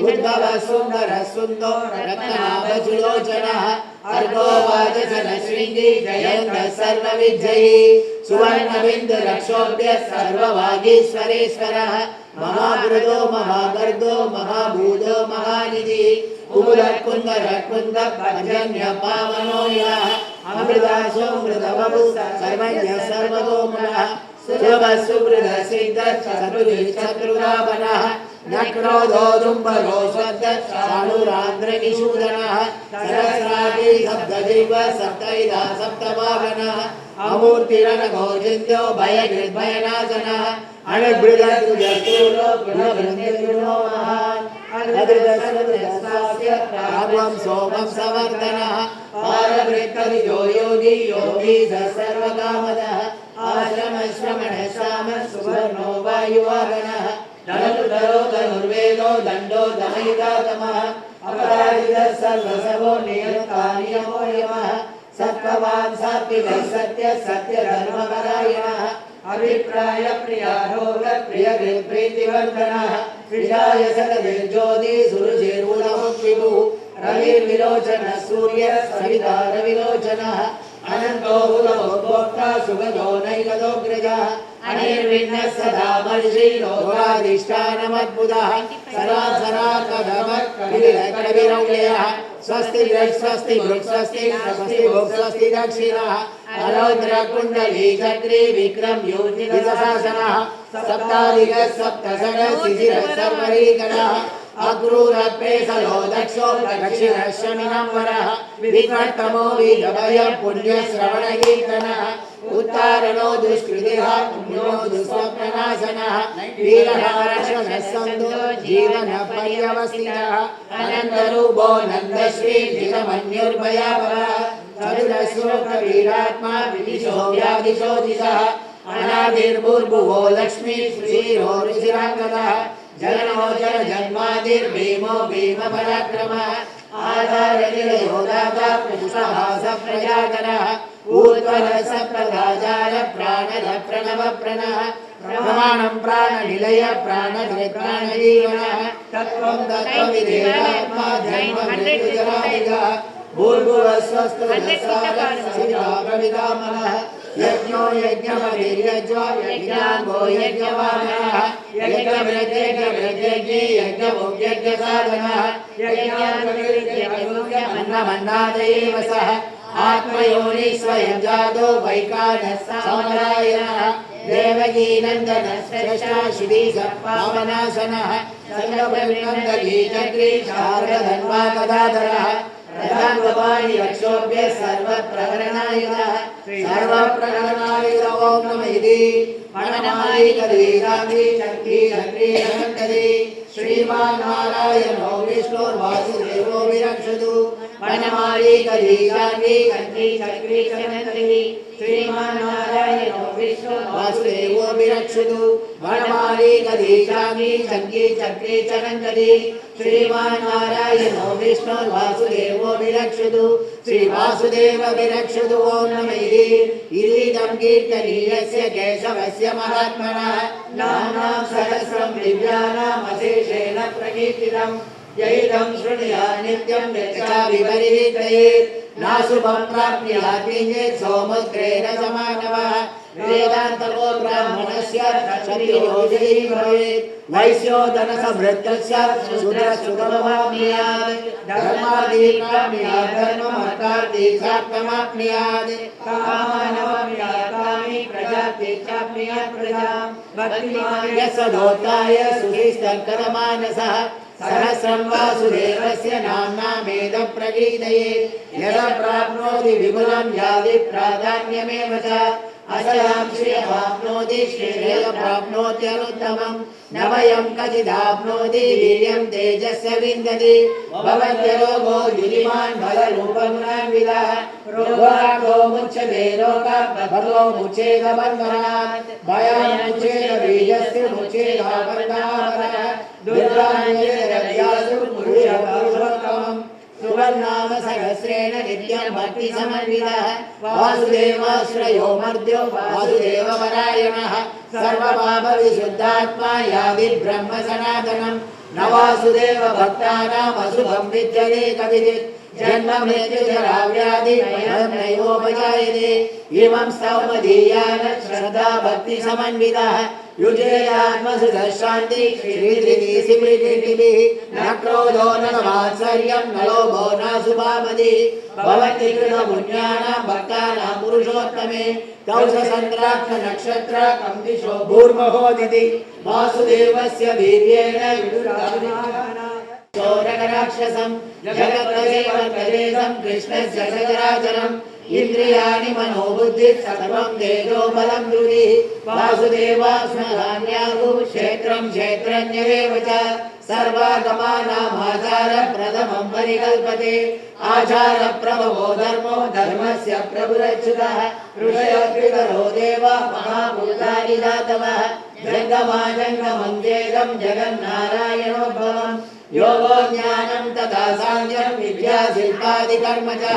Speaker 8: उद्भव सुंदर सुंदो रत्नाभचुलोचनः अर्गो वाचन श्रृंगी जयंत सर्वविजयी सुवर्णबिंदु रक्षोभ्य सर्ववागीश्वरेश्वरः महाकृतो महागर्दो महाभूतो महानिधि कुमुदकुंदर कुंद पर्जन्य पावनो यः अमृतासो मृतवपु सर्वज्ञ सर्वतोमुखः सुलभ सुहृद सिद्ध चतुरावनः न क्रोधो दुम्बरो स्वद्ध चाणुरान्द्र निषूदनः सहस्राग्नि सप्तदिव्य सप्तैधा सप्तवाहनः अमूर्तिरनघो चिन्त्यो भयनाशनः अणभृदस्तुजस्तूलो गुणवृन्दिर्गुणो महान् अधृतसर्वस्य राघवं सोमं सवर्धनः पारवृत्तविजो योगी योगी सर्वकामदः आश्रमश्रमण श्याम सुवर्णो वायुवाहनः धनुर्धरो धनुर्वेदो दण्डो दमयुधातमः अपराजितः सर्वसवो नियन्ता नियमो यमः सत्त्ववान् सात्विकः सत्यधर्मपरायणः अभिप्राय प्रियारोग प्रियप्रीतिवर्धनः विजाय सकलज्योति सुरुचिर्बुधमुद्विभुः रविर्विलोचन सूर्य सविता रविलोचनः अनन्तो भोक्ता सुगतो नैकतोऽग्रजः अनिर्विण्णः सदा मर्षि लोकाधिष्ठानमद्भुतः सरासराकविरौल्यः स्वस्ति स्वस्ति स्वस्ति स्वस्ति स्वस्ति दक्षिणः अरौद्र कुंडली चक्री विक्रम योगिशासनः सप्ताधिक सप्तसग शिशिर सर्वरीगणः अक्रूरपेसलो दक्षो दक्षिणः शमिनं वरः विकटमो विधवय पुण्यश्रवणकीर्तनः उत्तारणो दुष्कृतिः पुण्यो दुःस्वप्ननाशनः वीरः रक्षणः सन्तो जीवनपर्यवसितः अनन्तरूपो नन्दश्री जितमन्युर्भयापरः चतुरश्लोकवीरात्मा विदिशो व्यादिशो दिशः अनादिर्भूर्भुवो लक्ष्मी श्रीरो ऋषिराङ्गदः जननो जनजन्मादिर्भीमो भीमपराक्रमः आधारनिलयो दाता पुरुषहास प्रजातरः ऊर्ध्वः सप्रदाचार प्राणद प्रणव प्रणः प्रमाणं प्राणनिलय प्राणधृत्प्राणजीवनः तत्त्वं तत्त्वविदेहात्मा जन्ममृत्युजरादिगः भूर्भुवस्वस्तुरसारः यज्ञो यज्ञमभिर्यज्वा यज्ञाङ्गो यज्ञवानः यज्ञभृत्यज्ञी यज्ञभोग्यज्ञसाधनः यज्ञान्नमन्नादयेव सः आत्मयोनि स्वयं जातो वैकानः सामरायणः देवकीनन्दनः श्रेष्ठः श्री पावनासनः संगमनन्दली चक्री शारदधन्वा गदाधरः रथाङ्गपाणि रक्षोभ्य सर्वप्रकरणायुधः सर्वप्रकरणायुध ओं नमः इति मणमायि कलीराङ्गी चक्री चक्री अनन्तरी श्रीमान् नारायणो विष्णुर्वासुदेवो विरक्षतु मणमायि कलीराङ्गी चक्री चक्री अनन्तरी श्रीमान् नारायणो विष्णुर्वासुदेवो विरक्षतु मणमायि कलीराङ्गी चक्री चक्री अनन्तरी श्रीमान् नारायणो विष्णुर्वासुदेवो विरक्षतु श्रीवासुदेव विरक्षतु ओं नमः इदं कीर्तनीयस्य केशवस्य महात्मनः नाम्नां सहस्रं दिव्यानामशेषेण प्रकीर्तितं यैदं शृणुया नित्यं यच्चा विपरीतयेत् नाशुभं प्राप्नुयात् किञ्चित् सौमुद्रेण समानवः वेदान्तको ब्राह्मणस्य क्षत्रियोजयी भवेत् वैश्यो धनसमृद्धस्य शूद्रसुगममाप्नुयात् धर्मादीप्राप्नुयात् धर्ममर्थार्थीक्षाप्तमाप्नुयात् कामानवाप्नुयात् कामी प्रजातीक्षाप्नुयात् प्रजां भक्तिमान् यः सदोत्थाय सुखिस्तङ्करमानसः सहस्रं वासुदेवस्य नाम्नामेद प्रगीतये यदा प्राप्नोति विपुलं यादि प्राधान्यमेव च अशयां श्रियमाप्नोति श्रेयः प्राप्नोत्यनुत्तमं न वयं कचिदाप्नोति वीर्यं तेजस्य विन्दति भवत्यरोगो युजिमान् बलरूपगुणान्वितः रोगाको मुच्यते रोगः भगो मुच्येत बन्धनात् भयान्मुच्येत बीजस्य मुच्येदापन्नापरः दुर्गान्येरव्यासु पुरुषोत्तमम् सुवर्णाम सहस्रेण नित्यं भक्ति समन्वितः वासुदेवाश्रयो मर्त्यो वासुदेवपरायणः सर्वपापविशुद्धात्मा यादि ब्रह्म सनातनं न वासुदेव भक्तानाम् अशुभं विद्यते कविचित् जन्म मृत्युजरा व्याधि भयं नैवोपजायते इमं स्तौमदीयान श्रद्धा भक्ति समन्वितः युजेयात्मसुधशान्ति श्रीधृति स्मृतिभिः न क्रोधो न वात्सर्यं न लोभो न सुभामतिः भवति कृतपुण्यानां भक्तानां पुरुषोत्तमे कौशसन्द्राक्ष नक्षत्र कम्दिशो भूर्महोदिति वासुदेवस्य वीर्येण चोरकराक्षसं जगत्प्रदेशं कृष्णस्य सचराचरम् इंद्रियाणि मनोबुद्धि सर्वं तेजो बलं धृतिः वासुदेवास्मदान्यागु क्षेत्रं क्षेत्रज्ञरेव च सर्वागमानामाचार प्रथमं परिकल्पते आचार प्रभवो धर्मो धर्मस्य प्रभुरच्युतः ऋषयोऽग्निधरो देव महाभूतानि दातवः जङ्गमाजङ्गमं वेदं जगन्नारायणोद्भवम् योगो ज्ञानं तथा साङ्ख्यं विद्या शिल्पादिकर्म च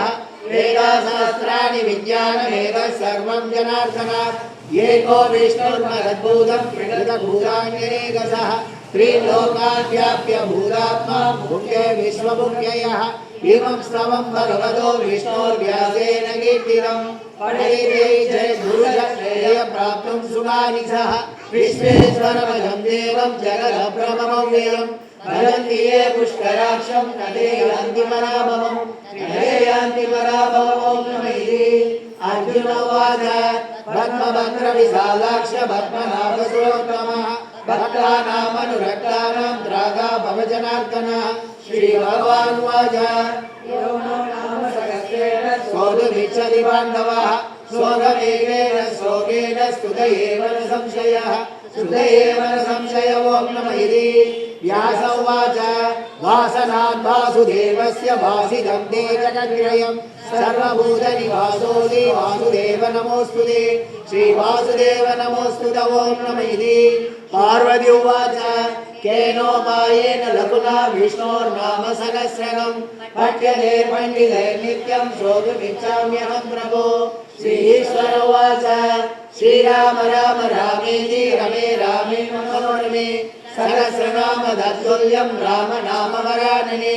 Speaker 8: वेदाशास्त्राणि विज्ञानमेतः सर्वं जनार्दनात् एको विष्णुर्महद्भूतं प्रकृतभूतान्यनेकशः त्रिलोकान् व्याप्य भूतात्मा भुङ्क्ते विश्वभुङ्क्ययः इमं स्तवं भगवतो विष्णोर्व्यासेन कीर्तितम् पठिते जयगुरुश्रेय प्राप्तुं सुमानिसः विश्वेश्वरमजं देवं जगदभ्रममव्ययम् भजन्ति ये पुष्कराक्षं नदे यान्ति पराभवम् नदे यान्ति पराभवम् नमैः अर्जुन उवाच भद्मभद्रविशालाक्ष भद्मनाभसुरोत्तमः भक्तानामनुरक्तानां त्रागा भवजनार्दनः श्रीभगवान् उवाच सोऽधुमिच्छति पाण्डवः स्वगमेवेन श्लोकेन स्तुतयेव न संशयः स्तुतयेव न संशयो नमैः व्यास उवाच वासनात् वासुदेवस्य वासिदं ते जगद्त्रयं सर्वभूतनिवासोऽसि वासुदेव नमोऽस्तुते श्रीवासुदेव नमोऽस्तुते ॐ नमः पार्वती उवाच केनोपायेन लघुना विष्णोर्नाम सहस्रकं पठ्यते पण्डितैर्नित्यं श्रोतुमिच्छाम्यहं प्रभो श्रीईश्वर उवाच श्रीराम राम रामेति रमे रामे मनोरमे सहस्रनाम तत्तुल्यं राम नाम वरानने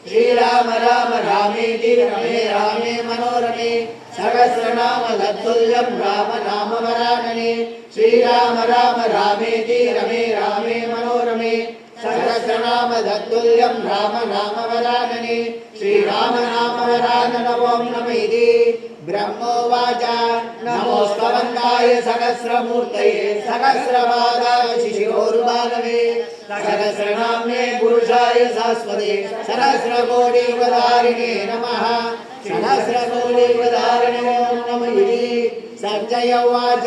Speaker 8: श्रीराम राम रामेति रमे रामे मनोरमे सहस्रनाम तत्तुल्यं राम नाम वरानने श्रीराम राम रामेति रमे रामे मनोरमे सहस्रनाम तत्तुल्यं राम नाम वरानने श्रीराम नाम वरानन ॐ नमः ब्रह्मोवाच नमोस्तवन्ताय सहस्रमूर्तये सहस्रपादाय शिशिरोरुबालवे सहस्रनाम्ने पुरुषाय शाश्वते सहस्रकोटिवधारिणे नमः सहस्रकोटिवधारिणे ॐ नमः संजय उवाच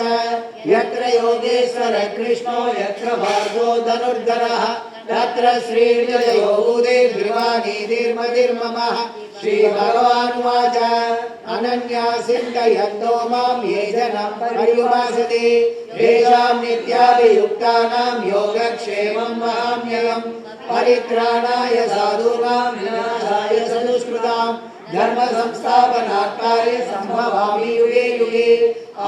Speaker 8: यत्र योगेश्वर कृष्णो यत्र भार्गो धनुर्धरः तत्र श्रीर्जयो उदेर्ग्रीवाणीर्मतिर्ममः श्रीभगवान् उवाच अनन्या चिन्तयन्तो मां ये जनाः पर्युपासते तेषां नित्याभियुक्तानां योगक्षेमं वहाम्यहम् परित्राणाय साधूनां विनाशाय सदुष्कृतां धर्म संस्थापनात्कार्ये सम्भवामि युगे युगे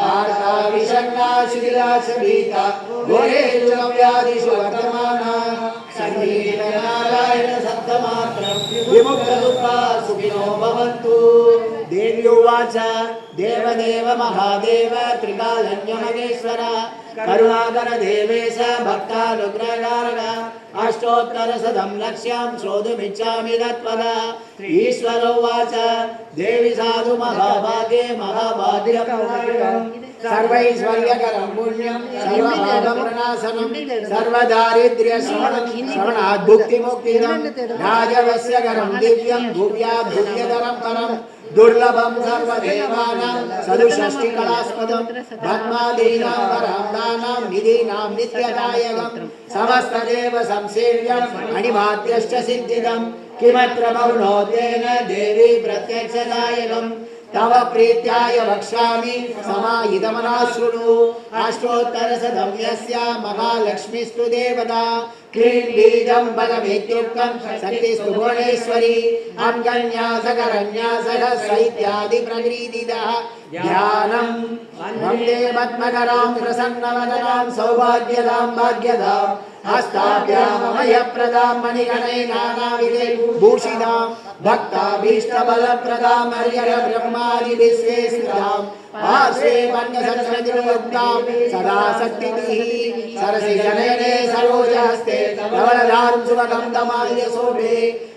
Speaker 8: आर्ता विषण्णा शिथिलाशभीता घोरेषु व्याधिषु वर्तमानाः संगीतनारायण सप्तमात्रं विमुक्तदुःखा सुखिनो भवन्तु देवी उवाच देवदेव महादेव त्रिकालज्ञमहेश्वर करुणाकर देवेश भक्तानुग्रहकारक अष्टोत्तरशतं लक्ष्यं श्रोतुमिच्छामि तत्पदा ईश्वर उवाच देवी साधु महाभागे महाभाग्यं सर्वैश्वर्यकरं पुण्यं सर्वपापप्रणाशनं सर्वदारिद्र्यशमनं श्रवणात् भुक्तिमुक्तिदं राजवस्यकरं दिव्यं भुव्याभुव्यतरं परं दुर्लभं सर्वदेवानां सदुषष्टिकलास्पदं पद्मादीनां पराम्नानां निधीनां नित्यदायकं समस्तदेव संसेव्यं अणिमाद्यश्च सिद्धिदं किमत्र मौनोद्येन देवी प्रत्यक्षदायकं तव प्रीत्याय वक्ष्यामि समाहितमना शृणु अष्टोत्तरशतं यस्या महालक्ष्मीस्तु देवता क्लीं बीजं बलमित्युक्तं शक्तिस्तु भुवनेश्वरी अंगन्यासकरन्यासः सैत्यादि प्रगृहीतः ध्यानं वन्दे पद्मकरां प्रसन्नवदनां सौभाग्यदां भाग्यदां हस्ताभ्यामभयप्रदां मणिगणैः भूषितां भक्ताभीष्टबलप्रदां हरिहरब्रह्मादिविश्वेश्वरां पार्श्वे पन्नसरस्वतीयुक्तां सदा शक्तिभिः सरसिजनयने सरोजहस्ते धवलधारुं सुभगं दमाल्यशोभे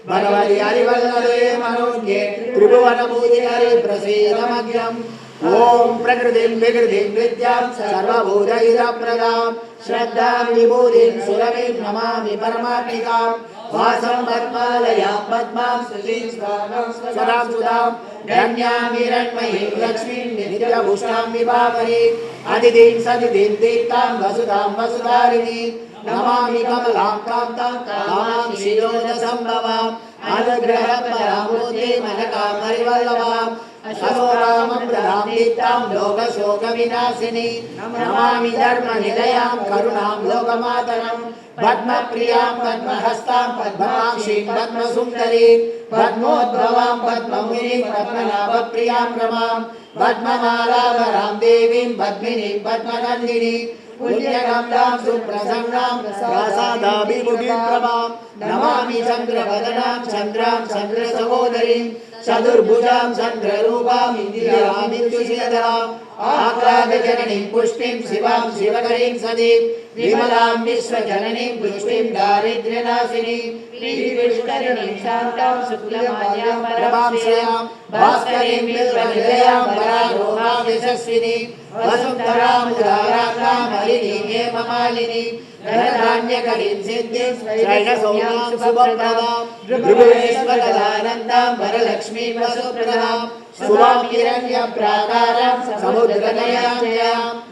Speaker 8: भगवति हरिवल्लभे मनोज्ञे त्रिभुवनपूजितरे प्रसीदमग्र्यम् ओम प्रकृतिं विकृतिं विद्यां सर्वभूतहितप्रदां श्रद्धां विभूतिं सुरभिं नमामि परमात्मिकां वासं पद्मालयां पद्मां सुधीं स्वदां सुधां धन्यां हिरण्मयीं लक्ष्मीं नित्यपुष्टां विभावरीं अदितिं सदितिं दीप्तां वसुधां वसुधारिणीं नमामि कमलां कान्तां कामां शिरोदसम्भवाम् अनुग्रहपरां बुद्धिं मनकां हरिवल्लभाम् अशोरामृतां दीप्तां लोकशोकविनाशिनी नमामि धर्मनिलयां करुणां लोकमातरं पद्मप्रियां पद्महस्तां पद्माक्षीं पद्मसुन्दरीं पद्मोद्भवां पद्ममुनिं पद्मनाभप्रियां रमां पद्ममालाभरां देवीं पद्मिनीं पद्मनन्दिनीं पुण्यगन्धां सुप्रसन्नां प्रसादाभिमुखीं प्रभां नमामि चन्द्रवदनां चन्द्रां चन्द्रसहोदरीं चतुर्भुजां चन्द्ररूपां इन्द्रियामिन्दुशीतलाम् आह्लादजननीं पुष्टिं शिवां शिवकरीं सदीं विमलां विश्वजननीं पुष्टिं दारिद्र्यनाशिनीं श्रीविष्करिणीं शान्तां शुक्लमाल्यां प्रभां श्रियां भास्करीं बिल्वनिलयां परारोहां यशस्विनीं वसुन्धरां उदारां हरिणीं हेममालिनीं धनधान्यकरीं सिद्धिं शरणसौम्यां शुभप्रदां भृगुवेश्वरदानन्दां वरलक्ष्मीं वसुप्रदां शुभां हिरण्यप्राकारां समुद्रतयां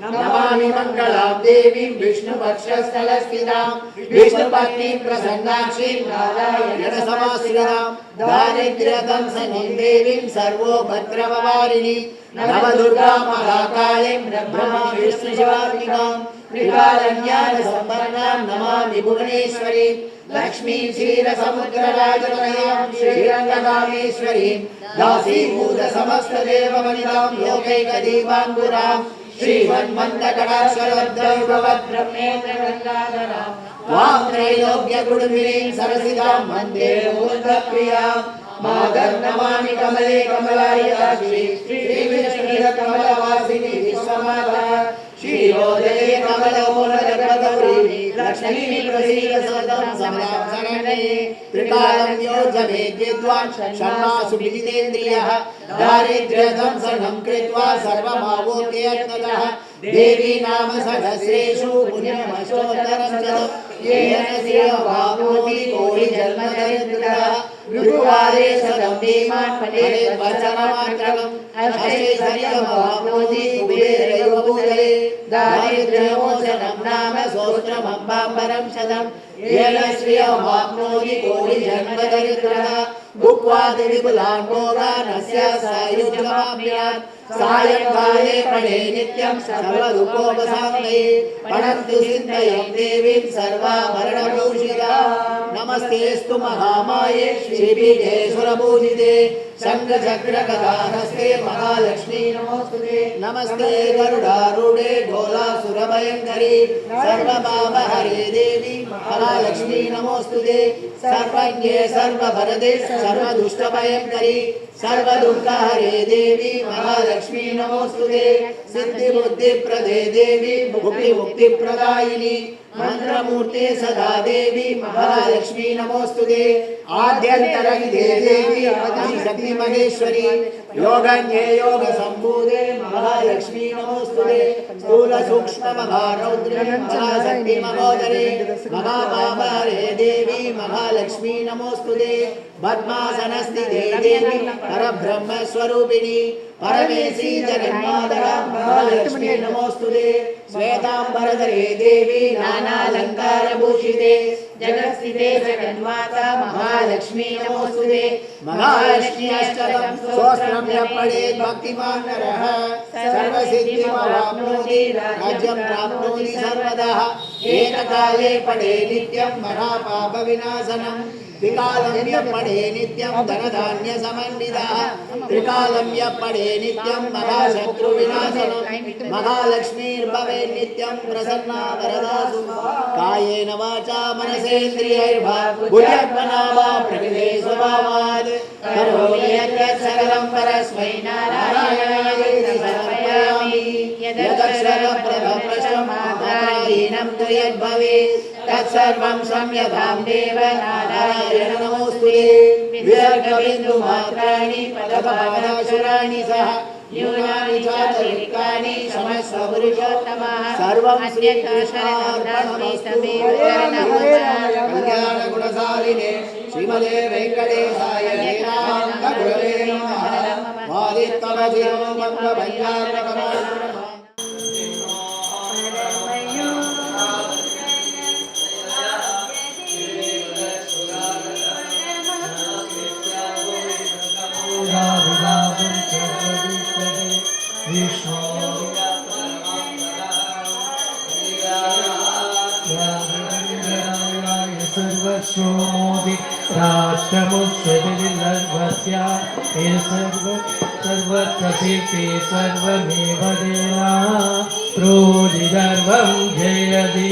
Speaker 8: नमामि मङ्गलां देवीं विष्णुपक्षस्थलस्थितां विष्णुपत्नीं प्रसन्नाक्षीं नारायणसमाश्रितां दारिद्र्यदंसनीं देवीं सर्वोपद्रववारिणीं नवदुर्गां महाकालीं ब्रह्मा विष्णुशिवात्मिकां त्रिकालज्ञानसम्पन्नां नमामि भुवनेश्वरीं लक्ष्मीं क्षीरसमुद्रराजतनयां श्रीरङ्गकामेश्वरीं दासीभूतसमस्तदेववनितां लोकैकदीपाङ्कुरां श्रीमन्मन्दकटाक्षरब्दैर्भवद्ब्रह्मेन्द्रगङ्गाधरां त्वां त्रैलोक्यकुटुम्बिनीं सरसितां वन्दे मूर्धप्रियां माधव नमामि कमले कमलायताक्षी श्रीविष्णुकमलवासिनी विश्वमाता श्रीरोदये कमलमूलगर्भगौरी लक्ष्मी प्रसीद सततं समलां शरणये त्रिकालं योजवेद्विद्वान् षण्मासु विजितेन्द्रियः दारिद्र्यदंसनं कृत्वा सर्वमावोक्ययत्नतः देवी नाम सहस्रेषु पुण्यमष्टोत्तरशतं येन श्रियमाप्नोति कोटिजन्मदरिद्रः गुरुवारे शतं भीमान् फलेत् वचनमात्रकम् अष्टैश्वर्यमाप्नोति कुबेरैव भूतले दारिद्र्यमोचनं नाम सोऽस्त्रमम्बाम्बरं शतं येन श्रियमाप्नोति कोटिजन्मदरिद्रः भुक्त्वाति विपुलान् भोगान् अस्य सायुज्यमाप्नुयात् सायंकाले पठे नित्यं सर्वदुःखोपशान्तये पठन्तु चिन्तयं देवीं सर्वाभरणभूषितां नमस्तेऽस्तु महामाये श्रीपीठे सुरपूजिते शङ्खचक्रगदाहस्ते महालक्ष्मी नमोस्तुते नमस्ते गरुडारूढे ढोलासुरभयङ्करी सर्वपापहरे देवी महालक्ष्मी नमोस्तुते सर्वज्ञे सर्ववरदे सर्वदुष्टभयङ्करी सर्वदुःखहरे देवी महालक्ष्मी नमोस्तुते सिद्धिबुद्धिप्रदे देवी मुक्तिमुक्तिप्रदायिनी मंत्रमूर्ते सदा देवी महालक्ष्मी नमोस्तुते आद्यन्तरहिते देवी आदिशक्ति महेश्वरी योगन्ये योग संभूते महालक्ष्मी नमोस्तुते स्थूल सूक्ष्म महारौद्रे महाशक्ति महोदरे महापापहरे देवी महालक्ष्मी नमोस्तुते पद्मासनस्थिते देवी परब्रह्म स्वरूपिणी परमेशी जगन्मातरा महालक्ष्मी नमोस्तुते श्वेतांबरधरे देवी नानालंकार भूषिते जगत्स्थिते जगन्माता महालक्ष्मी नमोस्तुते महालक्ष्मी अष्टकं स्तोत्रं यः पठेत् भक्तिमान् नरः सर्वसिद्धिमवाप्नोति राज्यं प्राप्नोति सर्वदा एककाले पठे नित्यं महापापविनाशनं त्रिकालं यः पठे नित्यं धनधान्यसमन्वितः त्रिकालं यः पठे नित्यं महाशत्रुविनाशनं महालक्ष्मीर्भवेत् नित्यं प्रसन्ना वरदा कायेन वाचा मनसेन्द्रियैर्वा बुद्ध्यात्मना वा प्रकृते स्वभावात् करोमि यत् सकलं परस्मै नारायणायेति समर्पयामि यदक्षरप्रभप्रशमादाहीनं तु यद्भवेत् तत्सर्वं संयतां देव नारायण नमोस्तुते विसर्गबिन्दुमात्राणि पदपादाक्षराणि सह न्यूनानि चातुर्विकानि क्षमस्व पुरुषोत्तमः सर्वं श्रीकृष्णार्पणमस्तु कल्याणगुणशालिने श्रीमते वेङ्कटेशाय वेदान्तगुरवे नमः वादित्ववधिरो मङ्गलभञ्जार्पणम्
Speaker 9: सर्वस्वमोदि राष्ट्रमुत्सविर्भस्य हे सर्वत्रपीते सर्वमेव देना प्रोदिगर्वं जयति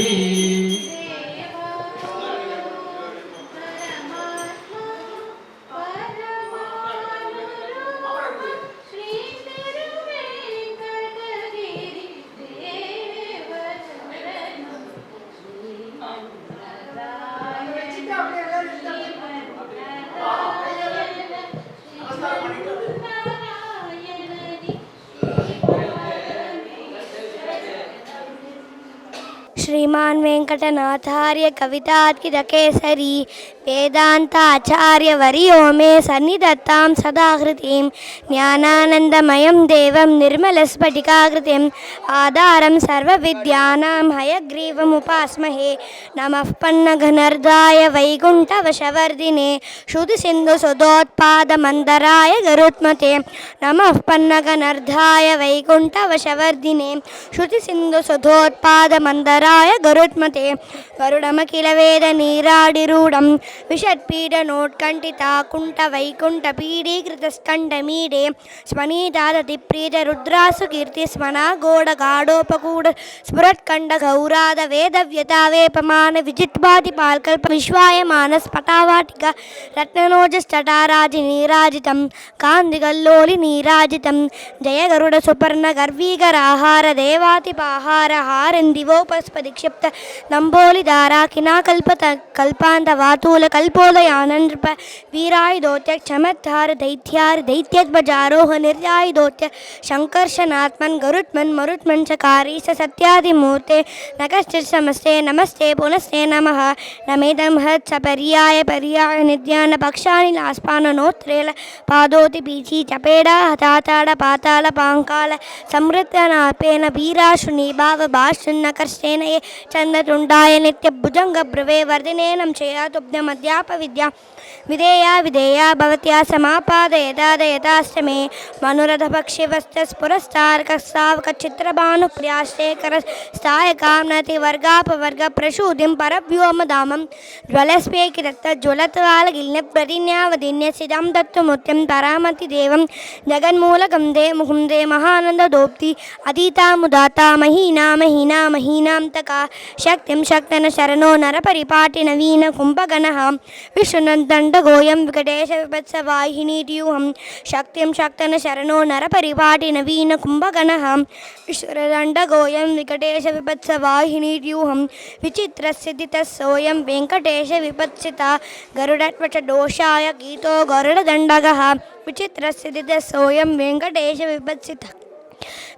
Speaker 1: श्रीमान वेंकटनाथार्य कवितार्कितकेसरी वेदांताचार्यवर्यो मे सन्निधत्तां सदाकृतिं ज्ञानानन्दमयं देवं निर्मलस्फटिकाकृतिम् आधारं सर्वविद्यानां हयग्रीवमुपास्महे नमः पन्नघनर्दाय वैकुण्ठवशवर्धिने श्रुतिसिन्धुसुधोत्पादमन्दराय गरुत्मते नमः पन्नघनर्दाय वैकुण्ठवशवर्धिने श्रुतिसिन्धुसुधोत्पादमन्दराय गरुत्मते गरुडमखिलवेद नीराडिरूढं विषत्पीडनोत्कण्ठिता कुण्ठवैकुण्ठपीडीकृतस्कण्ठमीडे स्मनीतादतिप्रीतरुद्रासु कीर्तिस्मना गोडगाढोपकूढ स्फुरत्कण्ठगौराद वेदव्यतावेपमान विजित्वादिपाल्कल्प विश्वायमानस्फटावाटिका रत्ननोजस्तटाराजि नीराजितं कान्तिकल्लोलि नीराजितं जय गरुड सुपर्ण गर्वीकराहार देवातिपाहार हारन्दिवोपस्पदिक्षिप्त नम्बोलिधारा किनाकल्पत कल्पान्त वातूल कल्पोदयाननृप वीरायुधोत्य चमत्कार दैत्यार दैत्यध्वजारोह निर्यायुधोत्य शङ्कर्षणात्मन् गरुत्मन् मरुत्मन् चकारी स सत्यादिमूर्ते नकश्चित् समस्ते नमस्ते पुनस्ते नमः नमेदं हत् सपर्याय पर्याय निद्यान पक्षाणि लास्पाननोत्रेल पादोति पीची चपेडा हताताड पाताल पाङ्काल समृद्धनापेन वीराशुनि भाव भाषुन्नकर्षेण ये चन्द्रतुण्डाय नित्यभुजङ्ग ब्रुवे वर्धिनेनं चेयातुब्धमध्यापविद्या विधेया विधेया भवत्या समापादयतादयताष्टमे मनुरथपक्षिवस्तस्पुरस्तारकस्तावकचित्रभानुप्रियाश्रेकर स्थायकाम्नति वर्गापवर्गप्रसूतिं परव्योमधामं ज्वलस्पेकिरक्तज्वलत्वालगिल्यप्रतिन्यावधिन्यसिदं दत्तमुत्यं परामतिदेवं जगन्मूलकं दे मुखं दे महानन्ददोप्ति अतीतामुदाता महीना महीना महीनां तका शक्तिं शक्तन शरणो नरपरिपाटि नवीन कुम्भगणः विष्णुदण्डगोयं विकटेश विभत्सवाहिनीट्यूहं शक्तिं शक्तन शरणो नरपरिपाटि नवीन कुम्भगणः विष्णुदण्डगोयं विकटेश विभत्सवाहिनीट्यूहं विचित्रस्थितितः सोऽयं वेङ्कटेश विपत्सिता गरुडध्वजदोषाय गीतो गरुडदण्डकः विचित्रस्थितिः सोऽयं वेङ्कटेशविभत्सितः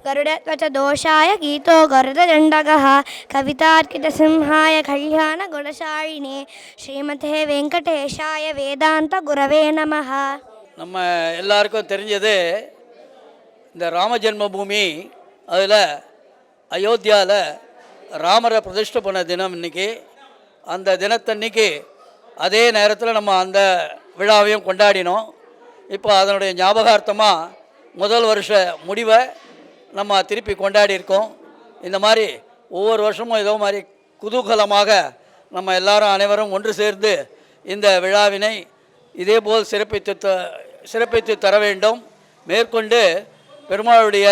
Speaker 1: गरुडध्वजदोषाय गीतो गरुडदण्डकः कवितार्कितसिंहाय कल्याणगुणशालिने श्रीमते वेङ्कटेशाय वेदान्तगुरवे नमः.
Speaker 10: நம்ம எல்லாருக்கும் தெரிஞ்சது இந்த ராம ஜென்மபூமி, அதில் அயோத்தியாவில் ராமரை பிரதிஷ்டை பண்ண தினம் இன்றைக்கி. அந்த தினத்தன்னைக்கு அதே நேரத்தில் நம்ம அந்த விழாவையும் கொண்டாடினோம். இப்போ அதனுடைய ஞாபகார்த்தமாக முதல் வருஷ முடிவை நம்ம திருப்பி கொண்டாடியிருக்கோம். இந்த மாதிரி ஒவ்வொரு வருஷமும் இதோ மாதிரி குதூகலமாக நம்ம எல்லாரும் அனைவரும் ஒன்று சேர்ந்து இந்த விழாவினை இதேபோல் சிறப்பித்து தர வேண்டும். மேற்கொண்டு பெருமாளுடைய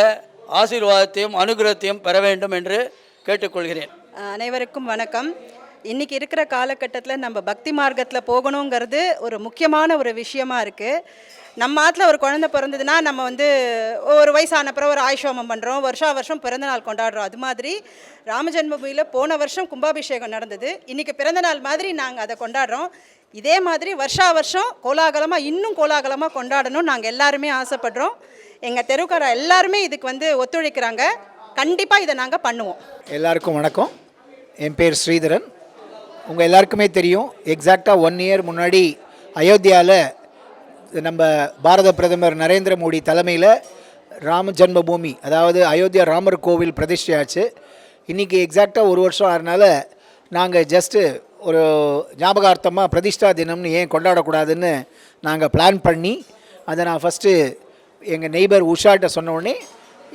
Speaker 10: ஆசீர்வாதத்தையும் அனுகிரகத்தையும் பெற வேண்டும் என்று கேட்டுக்கொள்கிறேன்.
Speaker 11: அனைவருக்கும் வணக்கம். இன்றைக்கி இருக்கிற காலகட்டத்தில் நம்ம பக்தி மார்க்கத்தில் போகணுங்கிறது ஒரு முக்கியமான ஒரு விஷயமா இருக்குது. நம்ம ஆற்றுல ஒரு குழந்தை பிறந்ததுன்னா நம்ம ஒரு வயசானப்புறம் ஒரு ஆயுஷோமம் பண்ணுறோம், வருஷம் பிறந்தநாள் கொண்டாடுறோம். அது மாதிரி ராமஜென்மபூமியில் போன வருஷம் கும்பாபிஷேகம் நடந்தது. இன்றைக்கி பிறந்தநாள் மாதிரி நாங்கள் அதை கொண்டாடுறோம். இதே மாதிரி வருஷம் கோலாகலமாக இன்னும் கோலாகலமாக கொண்டாடணும் நாங்கள் எல்லாருமே ஆசைப்படுறோம். எங்கள் தெருக்கார எல்லாருமே இதுக்கு ஒத்துழைக்கிறாங்க. கண்டிப்பாக இதை நாங்கள் பண்ணுவோம்.
Speaker 8: எல்லாருக்கும் வணக்கம். என் பேர் ஸ்ரீதரன். உங்கள் எல்லாருக்குமே தெரியும், எக்ஸாக்டாக 1 இயர் முன்னாடி அயோத்தியாவில் நம்ம பாரத பிரதமர் நரேந்திர மோடி தலைமையில் ராம ஜென்மபூமி, அதாவது அயோத்தியா ராமர் கோவில் பிரதிஷ்டையாச்சு. இன்றைக்கி எக்ஸாக்டாக 1 வருஷம் ஆகிறனால நாங்கள் ஜஸ்ட்டு ஒரு ஞாபகார்த்தமாக பிரதிஷ்டா தினம்னு ஏன் கொண்டாடக்கூடாதுன்னு நாங்கள் பிளான் பண்ணி அதை நான் ஃபஸ்ட்டு எங்கள் நெய்பர் உஷாட்ட சொன்ன உடனே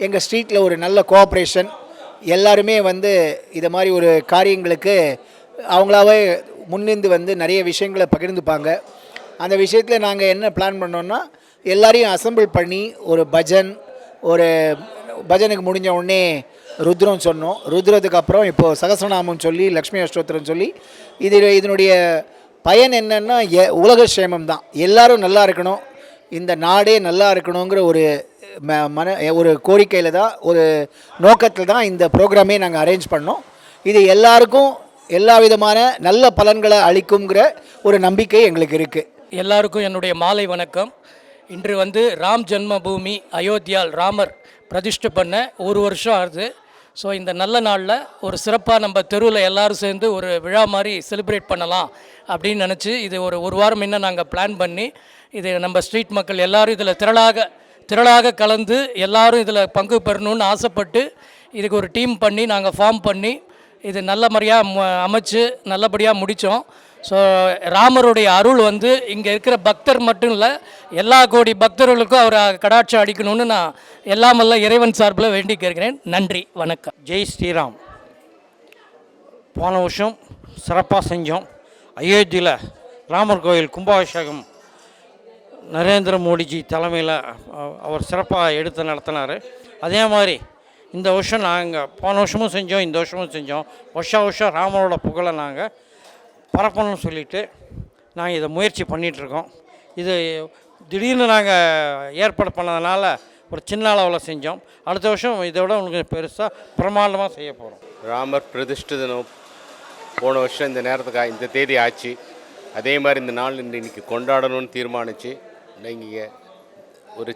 Speaker 8: எங்கள் ஸ்ட்ரீட்டில் ஒரு நல்ல கோஆப்ரேஷன், எல்லாருமே இதை மாதிரி ஒரு காரியங்களுக்கு அவங்களாவே முன்னிருந்து நிறைய விஷயங்களை பகிர்ந்துப்பாங்க. அந்த விஷயத்தில் நாங்கள் என்ன பிளான் பண்ணோன்னா, எல்லாரையும் அசம்பிள் பண்ணி ஒரு பஜனுக்கு முடிஞ்ச உடனே ருத்ரம் சொன்னோம். ருத்ரத்துக்கு அப்புறம் இப்போது சகஸ்ரநாமம் சொல்லி லக்ஷ்மி அஷ்டோத்திரம் சொல்லி இதனுடைய பயன் என்னென்னா உலக சேமம் தான். எல்லோரும் நல்லா இருக்கணும், இந்த நாடே நல்லா இருக்கணுங்கிற ஒரு கோரிக்கையில் தான், ஒரு நோக்கத்தில் தான் இந்த ப்ரோக்ராமே நாங்கள் அரேஞ்ச் பண்ணோம். இது எல்லாருக்கும் எல்லா விதமான நல்ல பலன்களை அளிக்குங்கிற ஒரு நம்பிக்கை எங்களுக்கு இருக்குது.
Speaker 5: எல்லாருக்கும் என்னுடைய மாலை வணக்கம். இன்று ராம் ஜென்மபூமி அயோத்தியால் ராமர் பிரதிஷ்டை பண்ண 1 வருஷம் ஆகுது. ஸோ இந்த நல்ல நாளில் ஒரு சிறப்பாக நம்ம தெருவில் எல்லோரும் சேர்ந்து ஒரு விழா மாதிரி செலிப்ரேட் பண்ணலாம் அப்படின்னு நினச்சி இது ஒரு வாரம் முன்ன நாங்கள் பிளான் பண்ணி இது நம்ம ஸ்ட்ரீட் மக்கள் எல்லோரும் இதில் திரளாக கலந்து எல்லாரும் இதில் பங்கு பெறணும்னு ஆசைப்பட்டு இதுக்கு ஒரு டீம் பண்ணி நாங்கள் ஃபார்ம் பண்ணி இது நல்ல முறையாக அமைச்சு நல்லபடியாக முடித்தோம். ஸோ ராமருடைய அருள் இங்கே இருக்கிற பக்தர் மட்டும் இல்லை, எல்லா கோடி பக்தர்களுக்கும் அவர் கடாட்சம் அடிக்கணும்னு நான் எல்லாமல்ல இறைவன் சார்பில் வேண்டி கேட்கிறேன். நன்றி, வணக்கம்.
Speaker 9: ஜெய் ஸ்ரீராம். போன வருஷம் சிறப்பாக செஞ்சோம். அயோத்தியில் ராமர் கோயில் கும்பாபிஷேகம் நரேந்திர மோடிஜி தலைமையில் அவர் சிறப்பாக எடுத்து நடத்தினார். அதே மாதிரி இந்த வருஷம் நாங்கள் போன வருஷமும் செஞ்சோம், இந்த வருஷமும் செஞ்சோம். வருஷம் ராமரோட புகழை நாங்கள் பரப்பணும்னு சொல்லிவிட்டு நாங்கள் இதை முயற்சி பண்ணிகிட்ருக்கோம். இது திடீர்னு நாங்கள் ஏற்பாடு பண்ணதுனால ஒரு சின்ன அளவில் செஞ்சோம். அடுத்த வருஷம் இதோட உங்களுக்கு பெருசாக பிரமாண்டமாக செய்ய போகிறோம்.
Speaker 7: ராமர் பிரதிஷ்டை தினம் போன வருஷம் இந்த நேரத்துக்கு இந்த தேதி ஆச்சு. அதே மாதிரி இந்த நாள் இன்றைக்கி கொண்டாடணும்னு தீர்மானித்து நீங்கள் ஒரு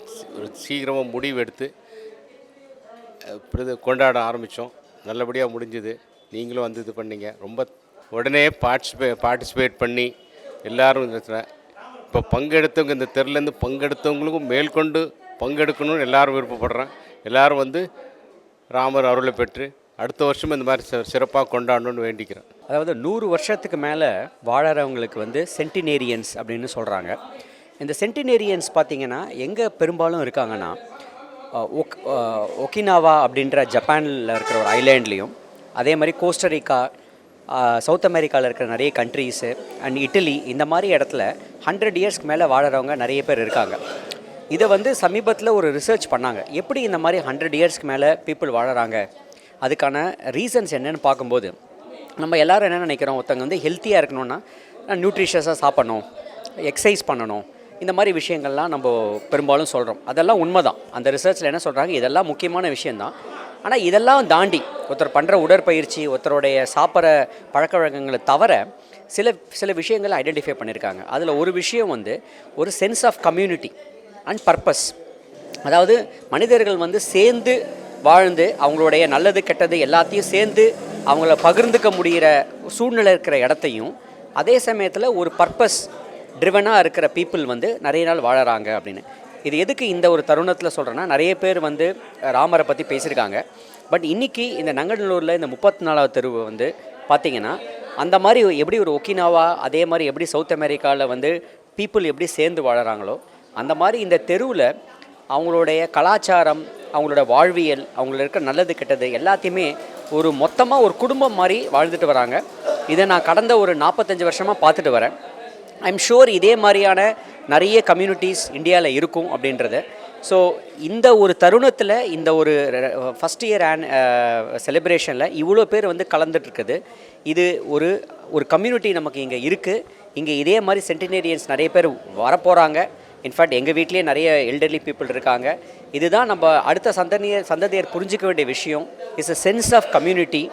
Speaker 7: சீக்கிரமாக முடிவெடுத்து கொண்டாட ஆரம்பித்தோம். நல்லபடியாக முடிஞ்சுது. நீங்களும் இது பண்ணீங்க. ரொம்ப உடனே பார்ட்டிசிபேட் பண்ணி எல்லோரும் இப்போ பங்கெடுத்தவங்க, இந்த தெருலேருந்து பங்கெடுத்தவங்களுக்கும் மேற்கொண்டு பங்கெடுக்கணும்னு எல்லோரும் விருப்பப்படுறேன். எல்லோரும் ராமர் அருளை பெற்று அடுத்த வருஷம் இந்த மாதிரி சிறப்பாக கொண்டாடணும்னு வேண்டிக்கிறேன்.
Speaker 12: அதாவது 100 வருஷத்துக்கு மேலே வாழறவங்களுக்கு சென்டினேரியன்ஸ் அப்படின்னு சொல்கிறாங்க. இந்த சென்டினேரியன்ஸ் பார்த்திங்கன்னா எங்கே பெரும்பாலும் இருக்காங்கன்னா ஒகினாவா அப்படின்ற ஜப்பானில் இருக்கிற ஒரு ஐலேண்ட்லேயும், அதே மாதிரி கோஸ்டரிக்கா, சவுத் அமெரிக்காவில் இருக்கிற நிறைய கண்ட்ரீஸு அண்ட் இட்டலி, இந்த மாதிரி இடத்துல 100 இயர்ஸ்க்கு மேலே வாழறவங்க நிறைய பேர் இருக்காங்க. இதை சமீபத்தில் ஒரு ரிசர்ச் பண்ணாங்க, எப்படி இந்த மாதிரி 100 இயர்ஸ்க்கு மேலே பீப்புள் வாழறாங்க, அதுக்கான ரீசன்ஸ் என்னென்னு பார்க்கும்போது நம்ம எல்லோரும் என்ன நினைக்கிறோம், ஒருத்தவங்க ஹெல்த்தியாக இருக்கணும்னா நியூட்ரிஷியஸாக சாப்பிடணும், எக்ஸசைஸ் பண்ணணும், இந்த மாதிரி விஷயங்கள்லாம் நம்ம பெரும்பாலும் சொல்கிறோம். அதெல்லாம் உண்மை தான். அந்த ரிசர்ச்சில் என்ன சொல்கிறாங்க, இதெல்லாம் முக்கியமான விஷயந்தான். ஆனால் இதெல்லாம் தாண்டி ஒருத்தர் பண்ணுற உடற்பயிற்சி, ஒருத்தருடைய சாப்பிட்ற பழக்க வழக்கங்களை தவிர சில விஷயங்களை ஐடென்டிஃபை பண்ணியிருக்காங்க. அதில் ஒரு விஷயம் ஒரு sense of community. And purpose. அதாவது மனிதர்கள் வந்து சேர்ந்து வாழ்ந்து அவங்களுடைய நல்லது கெட்டது எல்லாத்தையும் சேர்ந்து அவங்கள பகிர்ந்துக்க முடிகிற சூழ்நிலை இருக்கிற இடத்தையும், அதே சமயத்தில் ஒரு பர்பஸ் ட்ரிவனாக இருக்கிற பீப்புள் வந்து நிறைய நாள் வாழறாங்க அப்படின்னு. இது எதுக்கு இந்த ஒரு தருணத்தில் சொல்கிறேன்னா, நிறைய பேர் வந்து ராமரை பற்றி பேசியிருக்காங்க. பட் இன்றைக்கி இந்த நங்கநல்லூரில் இந்த 34வது தெருவு வந்து பார்த்திங்கன்னா, அந்த மாதிரி எப்படி ஒரு ஒக்கினாவா, அதே மாதிரி எப்படி சவுத் அமெரிக்காவில் வந்து பீப்புள் எப்படி சேர்ந்து வாழறாங்களோ, அந்த மாதிரி இந்த தெருவில் அவங்களுடைய கலாச்சாரம், அவங்களோட வாழ்வியல், அவங்களோட இருக்கிற நல்லது கெட்டது எல்லாத்தையுமே ஒரு மொத்தமாக ஒரு குடும்பம் மாதிரி வாழ்ந்துட்டு வராங்க. இதை நான் கடந்த ஒரு 45 வருஷமாக பார்த்துட்டு வரேன். ஐம் ஷுர் இதே மாதிரியான நிறைய கம்யூனிட்டிஸ் இந்தியாவில் இருக்கும் அப்படின்றத. ஸோ இந்த ஒரு தருணத்தில் இந்த ஒரு ஃபஸ்ட் இயர் செலிப்ரேஷனில் இவ்வளோ பேர் வந்து கலந்துட்டுருக்குது. இது ஒரு கம்யூனிட்டி நமக்கு இங்கே இருக்குது. இங்கே இதே மாதிரி சென்டினேரியன்ஸ் நிறைய பேர் வரப்போகிறாங்க. இன்ஃபேக்ட் எங்கள் வீட்லேயே நிறைய எல்டர்லி பீப்புள் இருக்காங்க. இதுதான் நம்ம அடுத்த சந்ததியர் புரிஞ்சிக்க வேண்டிய விஷயம். It's a sense of community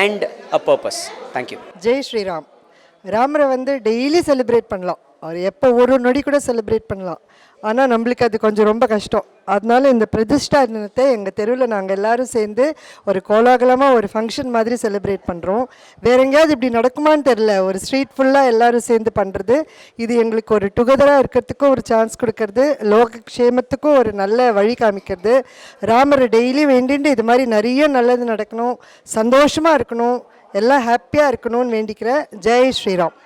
Speaker 12: and a purpose. Thank you.
Speaker 13: Jai Shriram. ராமரை வந்து டெய்லி செலிப்ரேட் பண்ணலாம், அவர் எப்போ ஒரு நொடி கூட செலிப்ரேட் பண்ணலாம். ஆனால் நம்மளுக்கு அது கொஞ்சம் ரொம்ப கஷ்டம். அதனால இந்த பிரதிஷ்டா தினத்தை எங்கள் தெருவில் நாங்கள் எல்லோரும் சேர்ந்து ஒரு கோலாகலமாக ஒரு ஃபங்க்ஷன் மாதிரி செலிப்ரேட் பண்ணுறோம். வேற எங்கேயாவது இப்படி நடக்குமான்னு தெரில, ஒரு ஸ்ட்ரீட் ஃபுல்லாக எல்லோரும் சேர்ந்து பண்ணுறது. இது எங்களுக்கு ஒரு டுகெதராக இருக்கிறதுக்கும் ஒரு சான்ஸ் கொடுக்கறது, லோக க்ஷேமத்துக்கும் ஒரு நல்ல வழி காமிக்கிறது. ராமரை டெய்லி வேண்டிட்டு இது மாதிரி நிறைய நல்லது நடக்கணும், சந்தோஷமாக இருக்கணும், எல்லாம் ஹாப்பியாக இருக்கணும்னு வேண்டிக்கிறேன். ஜெய் ஸ்ரீராம்.